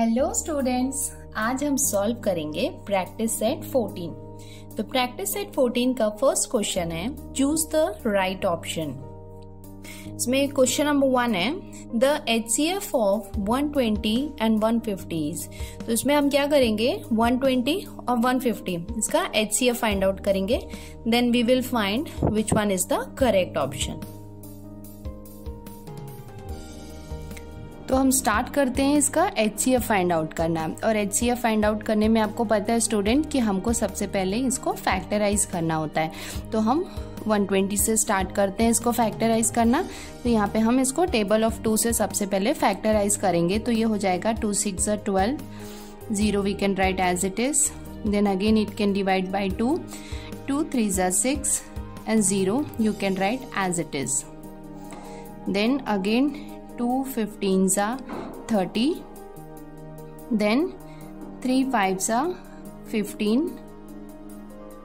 Hello students, आज हम solve करेंगे प्रैक्टिस सेट 14। तो प्रैक्टिस सेट 14 का फर्स्ट क्वेश्चन है चूज द राइट ऑप्शन। इसमें क्वेश्चन नंबर 1 है द HCF ऑफ 120 एंड 150। तो इसमें हम क्या करेंगे 120 और 150 इसका HCF फाइंड आउट करेंगे, then we will find which one is the correct option. तो हम स्टार्ट करते हैं इसका HCF फाइंड आउट करना। और HCF फाइंड आउट करने में आपको पता है स्टूडेंट कि हमको सबसे पहले इसको फैक्टराइज करना होता है। तो हम 120 से स्टार्ट करते हैं इसको फैक्टराइज करना। तो यहाँ पे हम इसको टेबल ऑफ 2 से सबसे पहले फैक्टराइज करेंगे। तो ये हो जाएगा 2 6 12, 0 we can write as it is, then again it can divide by 2, 2 3 6 and 0 you can write as it is, then again 2 15s are 30, then 3 5s are 15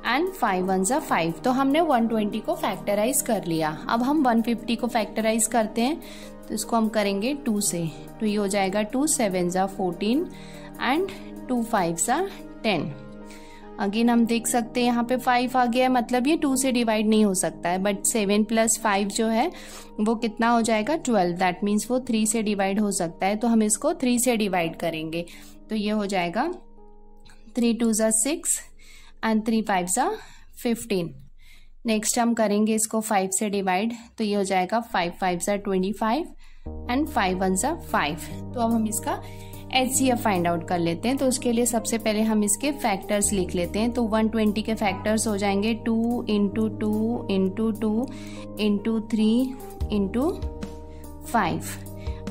and 5 1s are 5। तो हमने 120 को फैक्टराइज कर लिया। अब हम 150 को फैक्टराइज करते हैं। तो इसको हम करेंगे 2 से। तो ये हो जाएगा 2 7s are 14 and 2 5s are 10। Again हम देख सकते हैं यहाँ पे 5 आ गया है, मतलब ये 2 से डिवाइड नहीं हो सकता है, बट 7 + 5 जो है वो कितना हो जाएगा 12। दैट मीन्स वो 3 से डिवाइड हो सकता है। तो हम इसको 3 से डिवाइड करेंगे। तो ये हो जाएगा 3 2s are 6 and 3 5s are 15। Next हम करेंगे इसको 5 से डिवाइड। तो ये हो जाएगा 5 5s are 25 and 5 1s are 5। तो अब हम इसका HCF फाइंड आउट कर लेते हैं। तो उसके लिए सबसे पहले हम इसके फैक्टर्स लिख लेते हैं। तो 120 के फैक्टर्स हो जाएंगे 2 × 2 × 2 × 3 × 5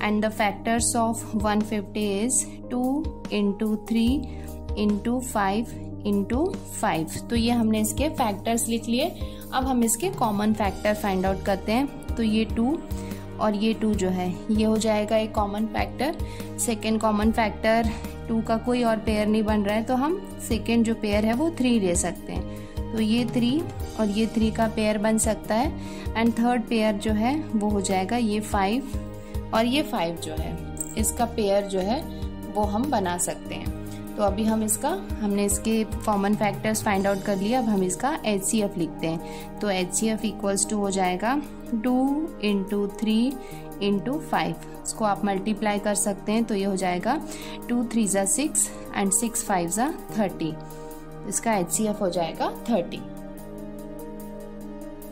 and the factors of 150 is 2 × 3 × 5 × 5। तो ये हमने इसके फैक्टर्स लिख लिए। अब हम इसके कॉमन फैक्टर फाइंड आउट करते हैं। तो ये 2 और ये 2 जो है ये हो जाएगा एक common factor. Second common factor 2 का कोई और पेयर नहीं बन रहा है, तो हम सेकेंड जो पेयर है वो 3 ले सकते हैं। तो ये 3 और ये 3 का पेयर बन सकता है। एंड थर्ड पेयर जो है वो हो जाएगा ये 5 और ये 5 जो है इसका पेयर जो है वो हम बना सकते हैं। तो अभी हमने इसके कॉमन फैक्टर्स फाइंड आउट कर लिया। अब हम इसका HCF लिखते हैं। तो HCF इक्वल्स टू हो जाएगा 2 × 3 × 5। इसको आप मल्टीप्लाई कर सकते हैं। तो ये हो जाएगा 2 3s are 6 and 6 5s are 30। इसका HCF हो जाएगा 30।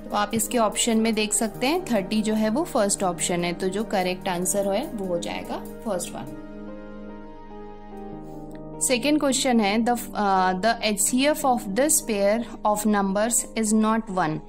तो आप इसके ऑप्शन में देख सकते हैं 30 जो है वो फर्स्ट ऑप्शन है। तो जो करेक्ट आंसर है वो हो जाएगा फर्स्ट वन। सेकेंड क्वेश्चन है the HCF of this pair of numbers is not 1।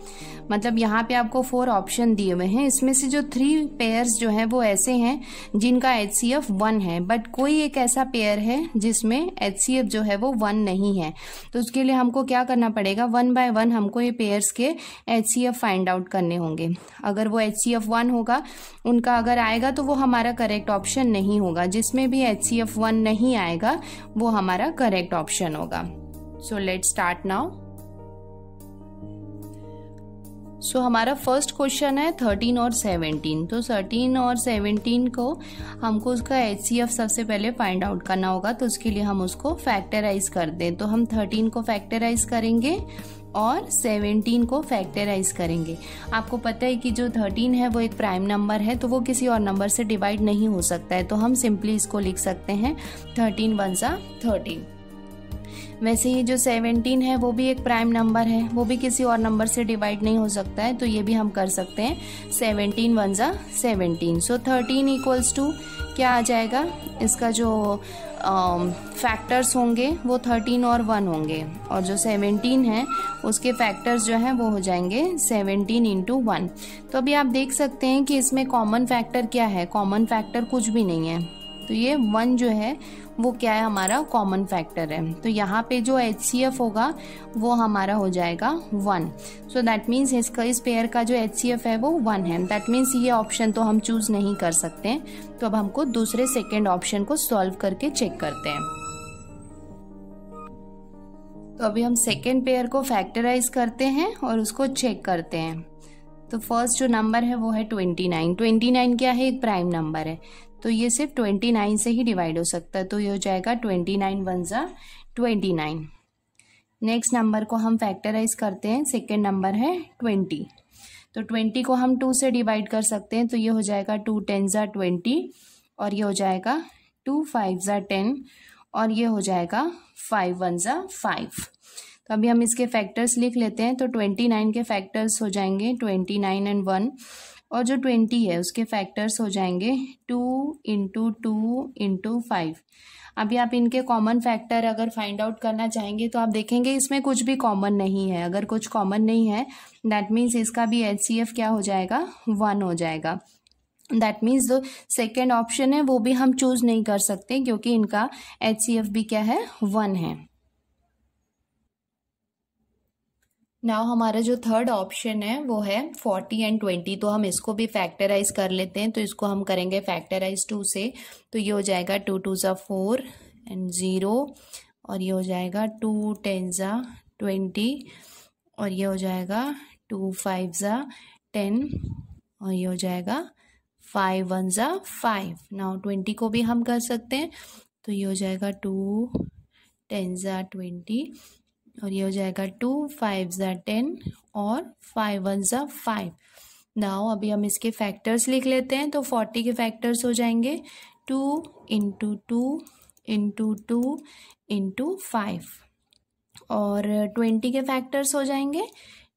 मतलब यहाँ पे आपको 4 ऑप्शन दिए हुए हैं। इसमें से जो 3 पेयर्स जो हैं वो ऐसे हैं जिनका HCF 1 है, बट कोई एक ऐसा पेयर है जिसमें HCF जो है वो 1 नहीं है। तो उसके लिए हमको क्या करना पड़ेगा, 1 बाय 1 हमको ये पेयर्स के HCF फाइंड आउट करने होंगे। अगर वो HCF 1 होगा, उनका अगर आएगा तो वो हमारा करेक्ट ऑप्शन नहीं होगा। जिसमें भी HCF 1 नहीं आएगा वो हमारा करेक्ट ऑप्शन होगा। So let's start now. So हमारा फर्स्ट क्वेश्चन है 13 और 17। तो 13 और 17 को हमको उसका HCF सबसे पहले फाइंड आउट करना होगा। तो उसके लिए हम उसको फैक्टराइज कर दें। तो हम 13 को फैक्टराइज करेंगे और 17 को फैक्टराइज करेंगे। आपको पता है कि जो 13 है वो एक प्राइम नंबर है, तो वो किसी और नंबर से डिवाइड नहीं हो सकता है। तो हम सिंपली इसको लिख सकते हैं 13 1s are 13। वैसे ही जो 17 है वो भी एक प्राइम नंबर है, वो भी किसी और नंबर से डिवाइड नहीं हो सकता है। तो ये भी हम कर सकते हैं 17 1s are 17। So 13 equals to क्या आ जाएगा, इसका जो फैक्टर्स होंगे वो 13 और 1 होंगे, और जो 17 है उसके फैक्टर्स जो हैं वो हो जाएंगे 17 × 1। तो अभी आप देख सकते हैं कि इसमें कॉमन फैक्टर क्या है, कॉमन फैक्टर कुछ भी नहीं है। तो ये 1 जो है वो क्या है, हमारा कॉमन फैक्टर है। तो यहाँ पे जो HCF होगा वो हमारा हो जाएगा 1। सो दैट मीन्स इस पेयर का जो HCF है वो 1 है। दैट मीन्स ये ऑप्शन तो हम चूज नहीं कर सकते हैं। तो अब हमको दूसरे सेकेंड ऑप्शन को सॉल्व करके चेक करते हैं। तो अभी हम सेकेंड पेयर को फैक्टराइज करते हैं और उसको चेक करते हैं। तो फर्स्ट जो नंबर है वो है 29। 29 क्या है, एक प्राइम नंबर है। तो ये सिर्फ 29 से ही डिवाइड हो सकता है, तो ये हो जाएगा 29 वन ज़ा 29। नेक्स्ट नंबर को हम फैक्टराइज करते हैं, सेकेंड नंबर है 20। तो 20 को हम 2 से डिवाइड कर सकते हैं, तो ये हो जाएगा 2 10 ज़ा 20 और ये हो जाएगा 2 5 ज़ा 10 और ये हो जाएगा 5 1 ज़ा 5। तो अभी हम इसके फैक्टर्स लिख लेते हैं। तो 29 के फैक्टर्स हो जाएंगे 29 एंड 1 और जो 20 है उसके फैक्टर्स हो जाएंगे 2 इंटू 2 इंटू 5। अभी आप इनके कॉमन फैक्टर अगर फाइंड आउट करना चाहेंगे तो आप देखेंगे इसमें कुछ भी कॉमन नहीं है। अगर कुछ कॉमन नहीं है दैट मीन्स इसका भी HCF क्या हो जाएगा 1 हो जाएगा। दैट मीन्स जो सेकेंड ऑप्शन है वो भी हम चूज नहीं कर सकते क्योंकि इनका HCF भी क्या है 1 है। नाउ हमारा जो थर्ड ऑप्शन है वो है 40 एंड 20। तो हम इसको भी फैक्टराइज कर लेते हैं। तो इसको हम करेंगे फैक्टराइज 2 से। तो ये हो जाएगा 2 2 ज़ा 4 एंड 0 और ये हो जाएगा 2 10 ज़ा 20 और ये हो जाएगा 2 5 ज़ा 10 और ये हो जाएगा 5 1 ज़ा 5। नाउ 20 को भी हम कर सकते हैं। तो ये हो जाएगा 2 10 ज़ा 20 और ये हो जाएगा 2 5 ज़ा 10 और 5 1 ज़ा 5। नाउ अभी हम इसके फैक्टर्स लिख लेते हैं। तो 40 के फैक्टर्स हो जाएंगे 2 इंटू 2 इंटू 2 इंटू 5 और 20 के फैक्टर्स हो जाएंगे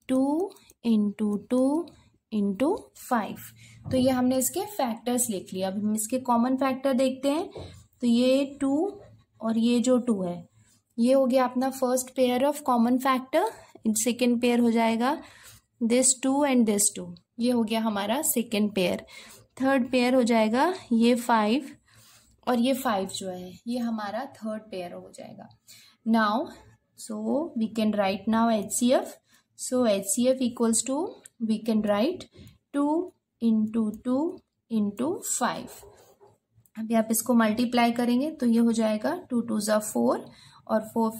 2 इंटू 2 इंटू 5। तो ये हमने इसके फैक्टर्स लिख लिया। अब हम इसके कॉमन फैक्टर देखते हैं। तो ये 2 और ये जो 2 है ये हो गया अपना first pair of common factor. Second pair हो जाएगा दिस 2 एंड दिस 2, ये हो गया हमारा सेकेंड पेयर। थर्ड पेयर हो जाएगा ये 5 और ये 5 जो है ये हमारा थर्ड पेयर हो जाएगा। Now so we can write now HCF। So HCF equals to we can write 2 into 2 into 5। अभी आप इसको मल्टीप्लाई करेंगे तो ये हो जाएगा 2 2 ज़ा 4 और 4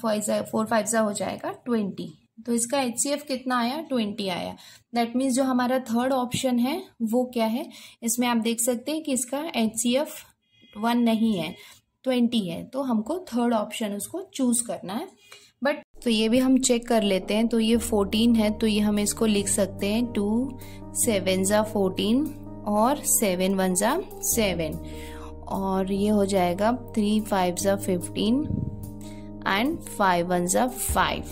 5 ज़ा हो जाएगा 20। तो इसका HCF कितना आया 20 आया। दैट मीन्स जो हमारा थर्ड ऑप्शन है वो क्या है, इसमें आप देख सकते हैं कि इसका HCF 1 नहीं है 20 है। तो हमको थर्ड ऑप्शन उसको चूज करना है। बट तो ये भी हम चेक कर लेते हैं। तो ये 14 है तो ये हम इसको लिख सकते हैं 2 7 ज़ा 14 और 7 1 ज़ा 7 और ये हो जाएगा 3 5 ज़ा 15 and 5 1 ज़ा 5।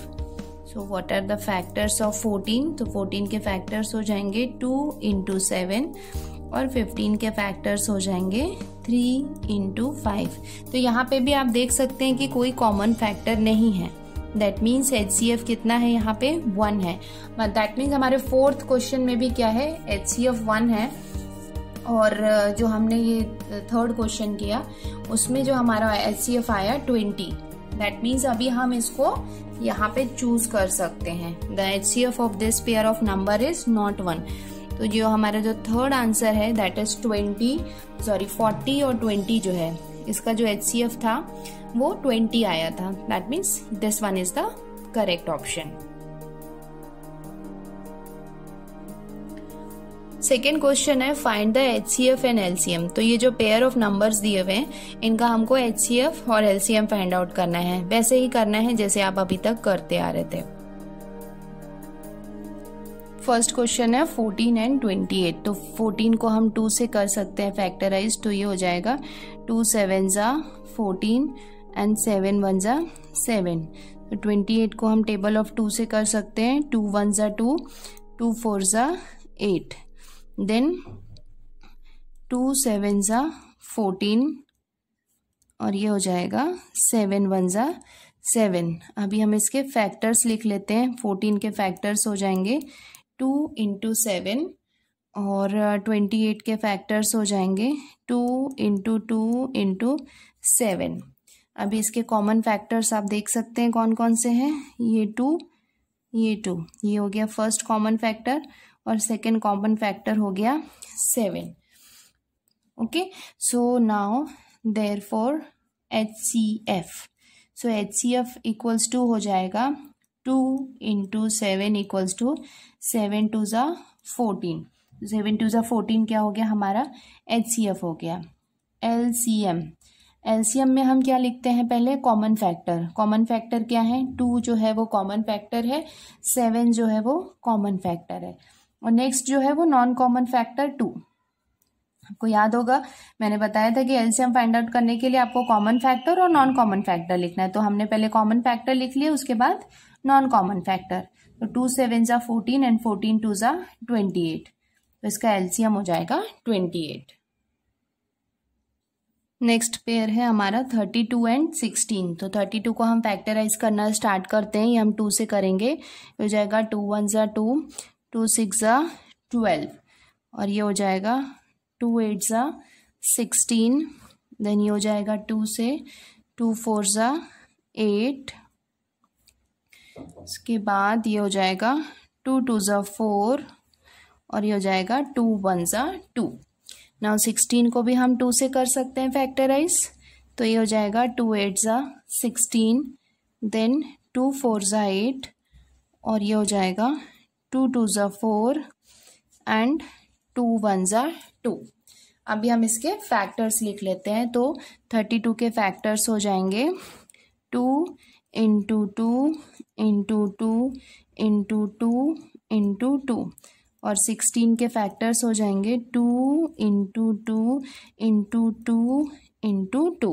So what are the factors of 14? तो 14 के फैक्टर्स हो जाएंगे 2 इंटू 7 और 15 के फैक्टर्स हो जाएंगे 3 इंटू 5। तो यहाँ पे भी आप देख सकते हैं कि कोई कॉमन फैक्टर नहीं है। दैट मीन्स HCF कितना है यहाँ पे 1 है। दैट मीन्स हमारे फोर्थ क्वेश्चन में भी क्या है HCF 1 है। और जो हमने ये थर्ड क्वेश्चन किया उसमें जो हमारा HCF आया 20। दैट मीन्स अभी हम इसको यहाँ पे चूज कर सकते हैं। The HCF of this pair of number is not 1। तो जो हमारा जो थर्ड आंसर है दैट इज 40 और 20 जो है इसका जो HCF था वो 20 आया था। That means this one is the correct option. Second question है find the HCF and LCM। तो ये जो पेयर ऑफ नंबर्स दिए हुए हैं इनका हमको HCF और LCM फाइंड आउट करना है। वैसे ही करना है जैसे आप अभी तक करते आ रहे थे। फर्स्ट क्वेश्चन है 14 एंड 28। तो 14 को हम 2 से कर सकते हैं फैक्टराइज। तो ये हो जाएगा 2 7 ज़ा 14 एंड 7 1 ज़ा 7। तो 28 को हम टेबल ऑफ 2 से कर सकते हैं। 2 1 ज़ा 2 2 4 ज़ा 8 देन 2 7 ज़ा 14 और ये हो जाएगा 7 1 ज़ा 7। अभी हम इसके फैक्टर्स लिख लेते हैं। 14 के फैक्टर्स हो जाएंगे 2 इंटू 7 और 28 के फैक्टर्स हो जाएंगे 2 इंटू 2 इंटू 7। अभी इसके कॉमन फैक्टर्स आप देख सकते हैं कौन कौन से हैं। ये 2 ये हो गया फर्स्ट कॉमन फैक्टर और सेकेंड कॉमन फैक्टर हो गया 7। Okay so now therefore HCF। So HCF equals to हो जाएगा 2 इंटू 7 इक्वल्स टू 7 2 ज़ा 14। 7 2 ज़ा 14 क्या हो गया हमारा HCF हो गया। एलसीएम। एलसीएम में हम क्या लिखते हैं, पहले कॉमन फैक्टर। कॉमन फैक्टर क्या है, 2 जो है वो कॉमन फैक्टर है, 7 जो है वो कॉमन फैक्टर है, और नेक्स्ट जो है वो नॉन कॉमन फैक्टर 2। आपको याद होगा मैंने बताया था कि एलसीएम फाइंड आउट करने के लिए आपको कॉमन फैक्टर और नॉन कॉमन फैक्टर लिखना है। तो हमने पहले कॉमन फैक्टर लिख लिया, उसके बाद नॉन कॉमन फैक्टर। तो 2 7 ज़ा 14 एंड 14 2 ज़ा 28, तो इसका एलसीएम हो जाएगा 28। नेक्स्ट पेयर है हमारा 32 एंड 16। तो 32 को हम फैक्टराइज करना स्टार्ट करते हैं, ये हम 2 से करेंगे। हो जाएगा 2 1 ज़ा 2, 2 6 ज़ा 12, और ये हो जाएगा 2 8 ज़ा 16। देन ये हो जाएगा 2 से 2 4 ज़ा 8, इसके बाद ये हो जाएगा 2 2 ज़ा 4, और ये हो जाएगा 2 1 ज़ा 2। नाउ 16 को भी हम 2 से कर सकते हैं फैक्टराइज। तो ये हो जाएगा 2 8 ज़ा 16, देन 2 4 ज़ा 8, और ये हो जाएगा 2 2 ज़ा 4 एंड 2 1 ज़ा 2। अभी हम इसके फैक्टर्स लिख लेते हैं। तो 32 के फैक्टर्स हो जाएंगे 2 इंटू 2 इंटू 2 इंटू 2 इंटू 2, और 16 के फैक्टर्स हो जाएंगे 2 इंटू 2 इंटू 2 इंटू 2।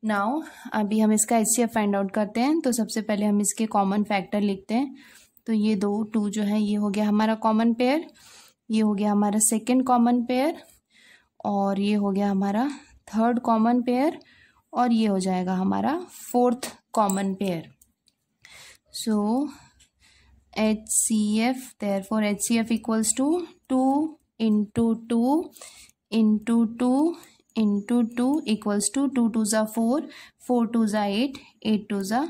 नाउ अभी हम इसका एचसीएफ फाइंड आउट करते हैं। तो सबसे पहले हम इसके कॉमन फैक्टर लिखते हैं। तो ये 2 जो है ये हो गया हमारा कॉमन पेयर, ये हो गया हमारा सेकेंड कॉमन पेयर, और ये हो गया हमारा थर्ड कॉमन पेयर, और ये हो जाएगा हमारा fourth common pair. So HCF, therefore HCF equals to 2 into 2 into 2 into 2 equals to 2 2 ज़ा 4, 4 2 ज़ा 8, 8 2 ज़ा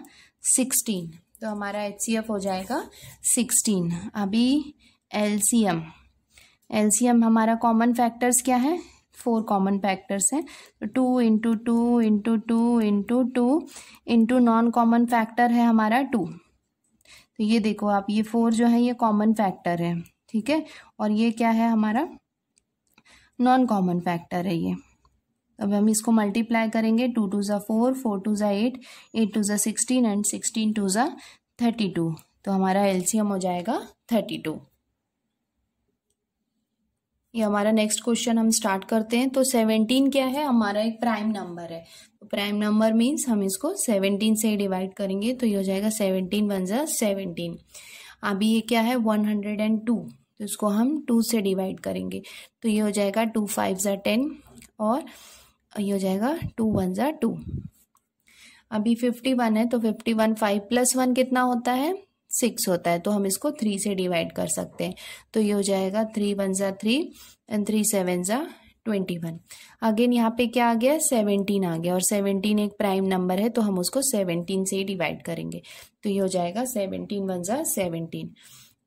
16। तो हमारा HCF हो जाएगा 16। अभी LCM हमारा कॉमन फैक्टर्स क्या है, 4 कॉमन फैक्टर्स हैं। तो 2 into 2 into 2 into 2 into non common factor है हमारा 2। तो ये देखो आप, ये 4 जो है ये कॉमन फैक्टर है, ठीक है, और ये क्या है हमारा नॉन कॉमन फैक्टर है ये। अब हम इसको मल्टीप्लाई करेंगे, 2 2 ज़ा 4, 4 2 ज़ा 8, 8 2 ज़ा 16 एंड 16 2 ज़ा 32। तो हमारा एलसीएम हो जाएगा 32। ये हमारा नेक्स्ट क्वेश्चन हम स्टार्ट करते हैं। तो 17 क्या है, हमारा एक प्राइम नंबर है। तो प्राइम नंबर मीन्स हम इसको 17 से डिवाइड करेंगे। तो ये हो जाएगा 17 1 ज़ा 17। अभी ये क्या है 102, तो इसको हम 2 से डिवाइड करेंगे। तो ये हो जाएगा 2 5 ज़ा 10, और ये हो जाएगा 2 1 ज़ा 2। अभी 51 है, तो 51 5 + 1 कितना होता है, 6 होता है। तो हम इसको 3 से डिवाइड कर सकते हैं। तो ये हो जाएगा 3 1 ज़ा 3 एंड 3 7 ज़ा 21। अगेन यहाँ पे क्या आ गया, 17 आ गया, और 17 एक प्राइम नंबर है, तो हम उसको 17 से ही डिवाइड करेंगे। तो ये हो जाएगा 17 1 ज़ा 17।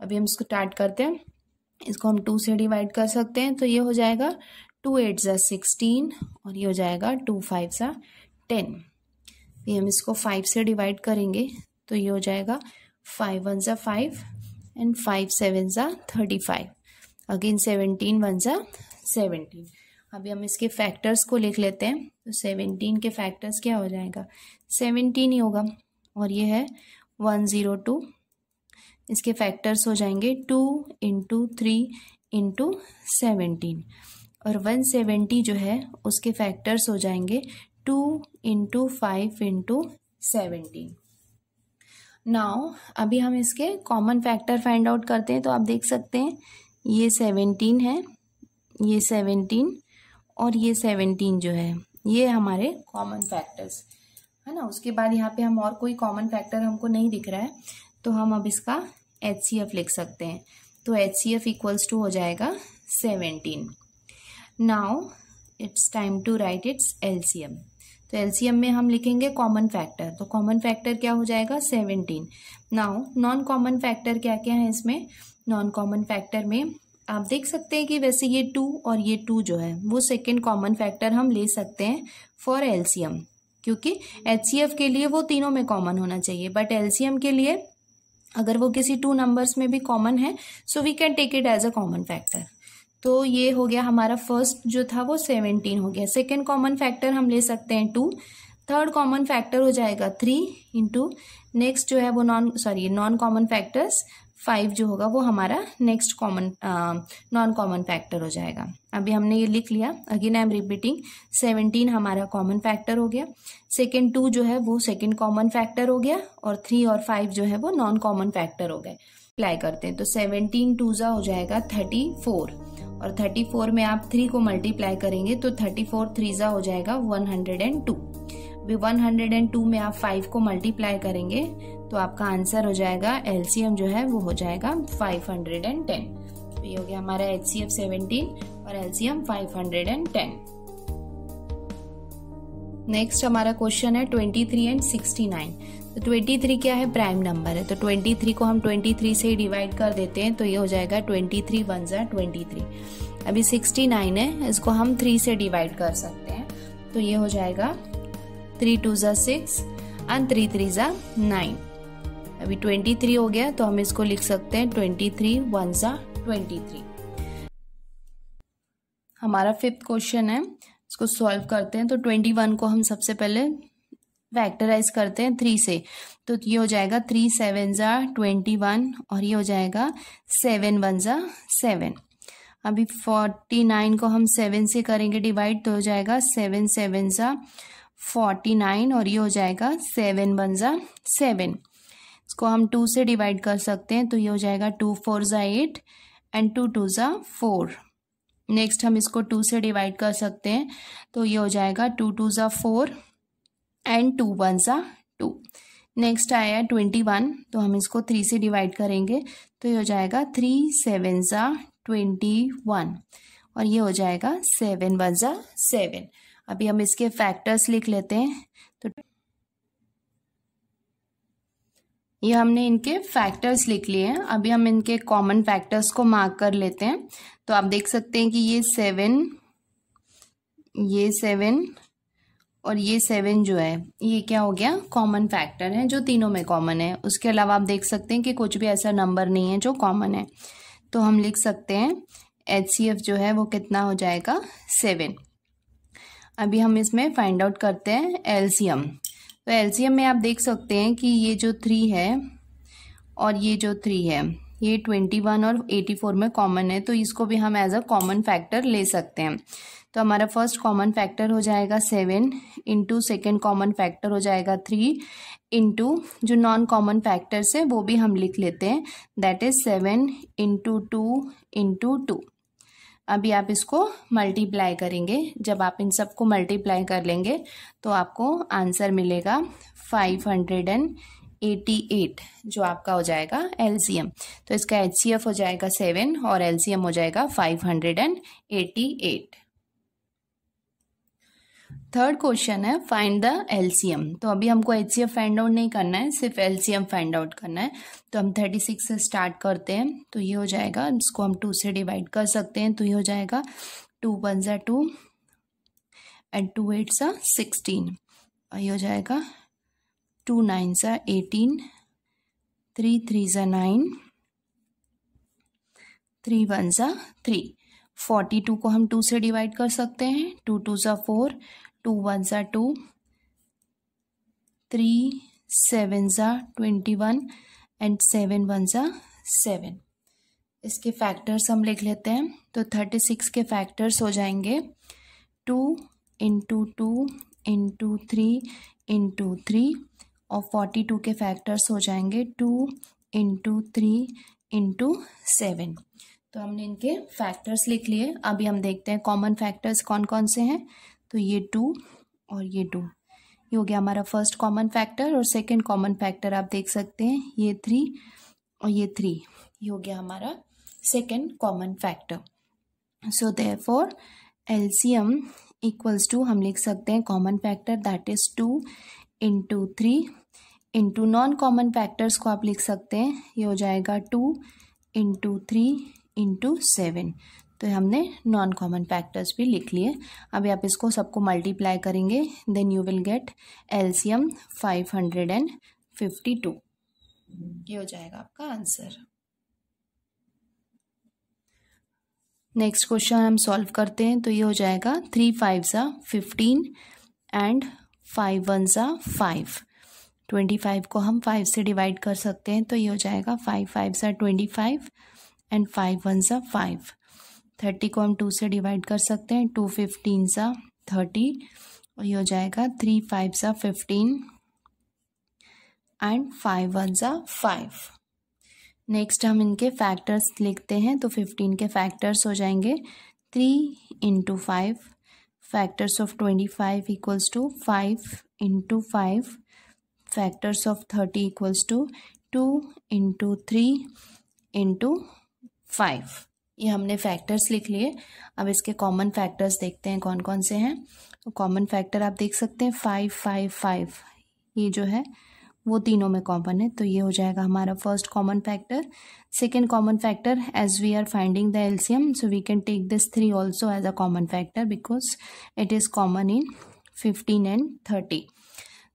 अभी हम इसको स्टार्ट करते हैं। इसको हम 2 से डिवाइड कर सकते हैं। तो ये हो जाएगा 2 8 ज़ा 16, और ये हो जाएगा 2 5 ज़ा 10। ये हम इसको 5 से डिवाइड करेंगे। तो ये हो जाएगा 5 1 ज़ा 5 एंड 5 7 ज़ा 35। अगेन 17 1 ज़ा 17। अभी हम इसके फैक्टर्स को लिख लेते हैं। तो 17 के फैक्टर्स क्या हो जाएगा, 17 ही होगा, और ये है 102। इसके फैक्टर्स हो जाएंगे 2 इंटू 3 इंटू 17, और 170 जो है उसके फैक्टर्स हो जाएंगे 2 इंटू 5 इंटू 17। नाउ अभी हम इसके कॉमन फैक्टर फाइंड आउट करते हैं। तो आप देख सकते हैं ये 17 है, ये 17 और ये 17 जो है ये हमारे कॉमन फैक्टर्स है ना। उसके बाद यहाँ पे हम और कोई कॉमन फैक्टर हमको नहीं दिख रहा है, तो हम अब इसका HCF लिख सकते हैं। तो HCF इक्वल्स टू हो जाएगा 17। Now it's time to write its LCM। तो LCM में हम लिखेंगे कॉमन फैक्टर। तो कॉमन फैक्टर क्या हो जाएगा 17। नाउ नॉन कॉमन फैक्टर क्या क्या है इसमें, नॉन कॉमन फैक्टर में आप देख सकते हैं कि वैसे ये 2 और ये 2 जो है वो सेकेंड कॉमन फैक्टर हम ले सकते हैं फॉर LCM, क्योंकि HCF के लिए वो तीनों में कॉमन होना चाहिए, बट LCM के लिए अगर वो किसी 2 नंबर्स में भी कॉमन है so we can take it as a common factor. तो ये हो गया हमारा फर्स्ट जो था वो 17 हो गया। सेकेंड कॉमन फैक्टर हम ले सकते हैं 2, थर्ड कॉमन फैक्टर हो जाएगा 3 इंटू नेक्स्ट जो है वो नॉन कॉमन फैक्टर्स 5 जो होगा वो हमारा next common noun common factor हो जाएगा। अभी हमने ये लिख लिया, अगेन आई एम रिपीटिंग, 17 हमारा कॉमन फैक्टर हो गया, सेकेंड 2 जो है वो सेकेंड कॉमन फैक्टर हो गया, और 3 और 5 जो है वो नॉन कॉमन फैक्टर हो गए। अप्लाई करते हैं तो 17 2 हो जाएगा 34, और 34 में आप 3 को मल्टीप्लाई करेंगे तो 34 3 हो जाएगा 102। 102 में आप 5 को मल्टीप्लाई करेंगे तो आपका आंसर हो जाएगा, एलसीएम जो है वो हो जाएगा 510। तो ये हो गया हमारा एचसीएफ 17 और एलसीएम 510। नेक्स्ट हमारा क्वेश्चन है 23 एंड 69। तो 23 क्या है, प्राइम नंबर है, तो 23 को हम 23 से डिवाइड कर देते हैं तो ये हो जाएगा 23 1 जा 23। अभी 69 है, इसको हम 3 से डिवाइड कर सकते हैं तो ये हो जाएगा 3 2 जा 6 एंड 3 3 जा 9। अभी 23 हो गया तो हम इसको लिख सकते हैं 23 1 जा 23। हमारा फिफ्थ क्वेश्चन है, इसको सॉल्व करते हैं। तो 21 को हम सबसे पहले फैक्टराइज करते हैं 3 से, तो ये हो जाएगा 3 7 जा 21 और ये हो जाएगा 7 1 जा 7। अभी 49 को हम 7 से करेंगे डिवाइड तो हो जाएगा 7 7 जा 49 और ये हो जाएगा 7 1 जा 7। इसको हम 2 से डिवाइड कर सकते हैं तो ये हो जाएगा 2 4 जा 8 एंड 2 2 जा 4। नेक्स्ट हम इसको 2 से डिवाइड कर सकते हैं तो ये हो जाएगा 2 2 जा 4 एंड 2 1 जा 2। नेक्स्ट आया 21, तो हम इसको 3 से डिवाइड करेंगे तो ये हो जाएगा 3 7 जा 21 और ये हो जाएगा 7 1 जा 7। अभी हम इसके फैक्टर्स लिख लेते हैं। तो ये हमने इनके फैक्टर्स लिख लिए हैं, अभी हम इनके कॉमन फैक्टर्स को मार्क कर लेते हैं। तो आप देख सकते हैं कि ये 7 और ये 7 जो है ये क्या हो गया, कॉमन फैक्टर है जो तीनों में कॉमन है। उसके अलावा आप देख सकते हैं कि कुछ भी ऐसा नंबर नहीं है जो कॉमन है, तो हम लिख सकते हैं एचसीएफ जो है वो कितना हो जाएगा 7। अभी हम इसमें फाइंड आउट करते हैं एलसीएम। तो एलसीएम में आप देख सकते हैं कि ये जो 3 है और ये जो 3 है ये 21 और 84 में कॉमन है, तो इसको भी हम एज अ कॉमन फैक्टर ले सकते हैं। तो हमारा फर्स्ट कॉमन फैक्टर हो जाएगा 7 इंटू सेकेंड कॉमन फैक्टर हो जाएगा 3 इंटू जो नॉन कॉमन फैक्टर्स है वो भी हम लिख लेते हैं, दैट इज 7 इंटू 2 इंटू 2। अभी आप इसको मल्टीप्लाई करेंगे, जब आप इन सबको मल्टीप्लाई कर लेंगे तो आपको आंसर मिलेगा 588 जो आपका हो जाएगा एलसीएम। तो इसका एचसीएफ हो जाएगा 7 और एलसीएम हो जाएगा 588। थर्ड क्वेश्चन है फाइंड द एलसीएम। तो अभी हमको एचसीएफ फाइंड आउट नहीं करना है, सिर्फ एलसीएम फाइंड आउट करना है। तो हम 36 से स्टार्ट करते हैं तो ये हो जाएगा, इसको हम 2 से डिवाइड कर सकते हैं तो ये हो जाएगा 2 1 जा 2 एंड 2 8 जा 16 और ये हो जाएगा 2 9 जा 18 3 3 जा 9 3 1 जा 3। 42 को हम 2 से डिवाइड कर सकते हैं, 2 2 जा 4 2 1 जा 2 3 7 जा 21 एंड 7 1 जा 7। इसके फैक्टर्स हम लिख लेते हैं। तो 36 के फैक्टर्स हो जाएंगे 2 इंटू 2 इंटू 3 इंटू 3 और 42 के फैक्टर्स हो जाएंगे 2 इंटू 3 इंटू 7। तो हमने इनके फैक्टर्स लिख लिए। अभी हम देखते हैं कॉमन फैक्टर्स कौन कौन से हैं। तो ये 2 और ये 2, ये हो गया हमारा फर्स्ट कॉमन फैक्टर, और सेकंड कॉमन फैक्टर आप देख सकते हैं ये 3 और ये 3, ये हो गया हमारा second common factor. So therefore LCM equals to, हम लिख सकते हैं common factor that is 2 into 3 into non common factors को आप लिख सकते हैं, ये हो जाएगा 2 इंटू 3 इंटू 7। तो हमने नॉन कॉमन फैक्टर्स भी लिख लिए। अभी आप इसको सबको मल्टीप्लाई करेंगे, then you will get LCM 552, ये हो जाएगा आपका आंसर। नेक्स्ट क्वेश्चन हम सॉल्व करते हैं। तो ये हो जाएगा 3 5 15 एंड 5 1 5। 25 को हम 5 से डिवाइड कर सकते हैं, तो ये हो जाएगा 5 5 25 एंड 5 1 5। 30 को हम 2 से डिवाइड कर सकते हैं, 2 15 30, और ये हो जाएगा 3 5 15 एंड 5 1 5। नेक्स्ट हम इनके फैक्टर्स लिखते हैं। तो 15 के फैक्टर्स हो जाएंगे 3 into 5, factors of 25 equals to 5 into 5, factors of 30 equals to 2 into 3 into 5। ये हमने फैक्टर्स लिख लिए। अब इसके कॉमन फैक्टर्स देखते हैं कौन कौन से हैं। तो कॉमन फैक्टर आप देख सकते हैं 5 5 5, ये जो है वो तीनों में कॉमन है, तो ये हो जाएगा हमारा first common factor. Second common factor, as we are finding the LCM, so we can take this 3 also as a common factor because it is common in 15 and 30.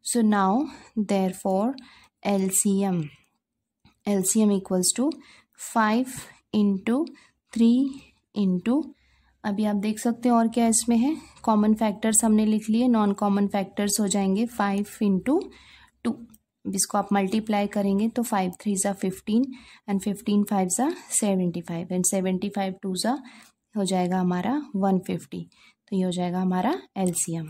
So now therefore LCM equals to 5 into 3 into, अभी आप देख सकते हैं और क्या इसमें है, common factors हमने लिख लिए, नॉन कॉमन फैक्टर्स हो जाएंगे 5 इंटू 2। इसको आप मल्टीप्लाई करेंगे तो 5 3 15 एंड 15 5 75 एंड 75 2 हो जाएगा हमारा 150। तो ये हो जाएगा हमारा एलसीएम।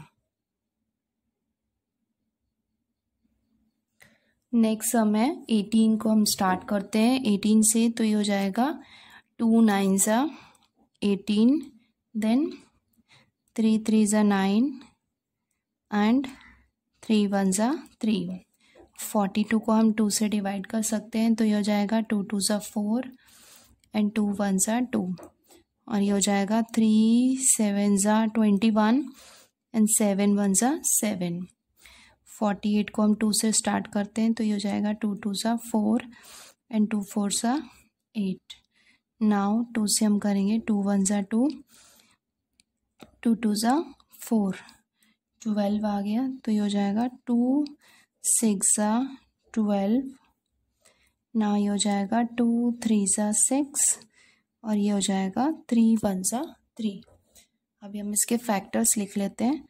नेक्स्ट सम है 18 को हम स्टार्ट करते हैं 18 से। तो ये हो जाएगा 2 9 18, देन 3 3 9 एंड 3 1 3। 42 को हम 2 से डिवाइड कर सकते हैं, तो ये हो जाएगा 2 2 4 एंड 2 1 2, और ये हो जाएगा 3 7 21 एंड 7 1 7। 48 को हम 2 से स्टार्ट करते हैं, तो ये हो जाएगा 2 2 4 एंड 2 4 8। नाउ 2 से हम करेंगे 2 1 2, 2 2 4, 12 आ गया, तो ये हो जाएगा 2 6 12। नाउ ये हो जाएगा 2 3 6, और ये हो जाएगा 3 1 3। अभी हम इसके फैक्टर्स लिख लेते हैं।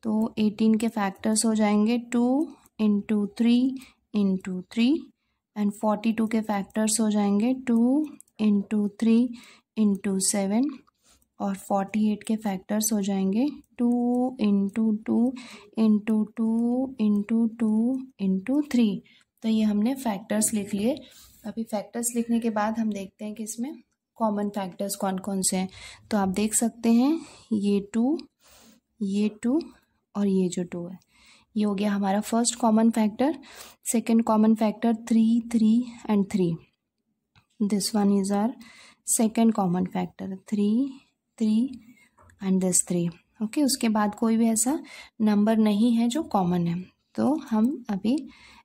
तो 18 के फैक्टर्स हो जाएंगे 2 इंटू 3 इंटू 3, एंड 42 के फैक्टर्स हो जाएंगे 2 इंटू 3 इंटू 7, और 48 के फैक्टर्स हो जाएंगे 2 इंटू 2 इंटू 2 इंटू 2 इंटू 3। तो ये हमने फैक्टर्स लिख लिए। अभी फैक्टर्स लिखने के बाद हम देखते हैं कि इसमें कॉमन फैक्टर्स कौन कौन से हैं। तो आप देख सकते हैं ये 2 और ये जो 2 है, ये हो गया हमारा first common factor. Second common factor 3 3 and 3, this one is our second common factor 3 3 and this 3। Okay, उसके बाद कोई भी ऐसा नंबर नहीं है जो कॉमन है, तो हम अभी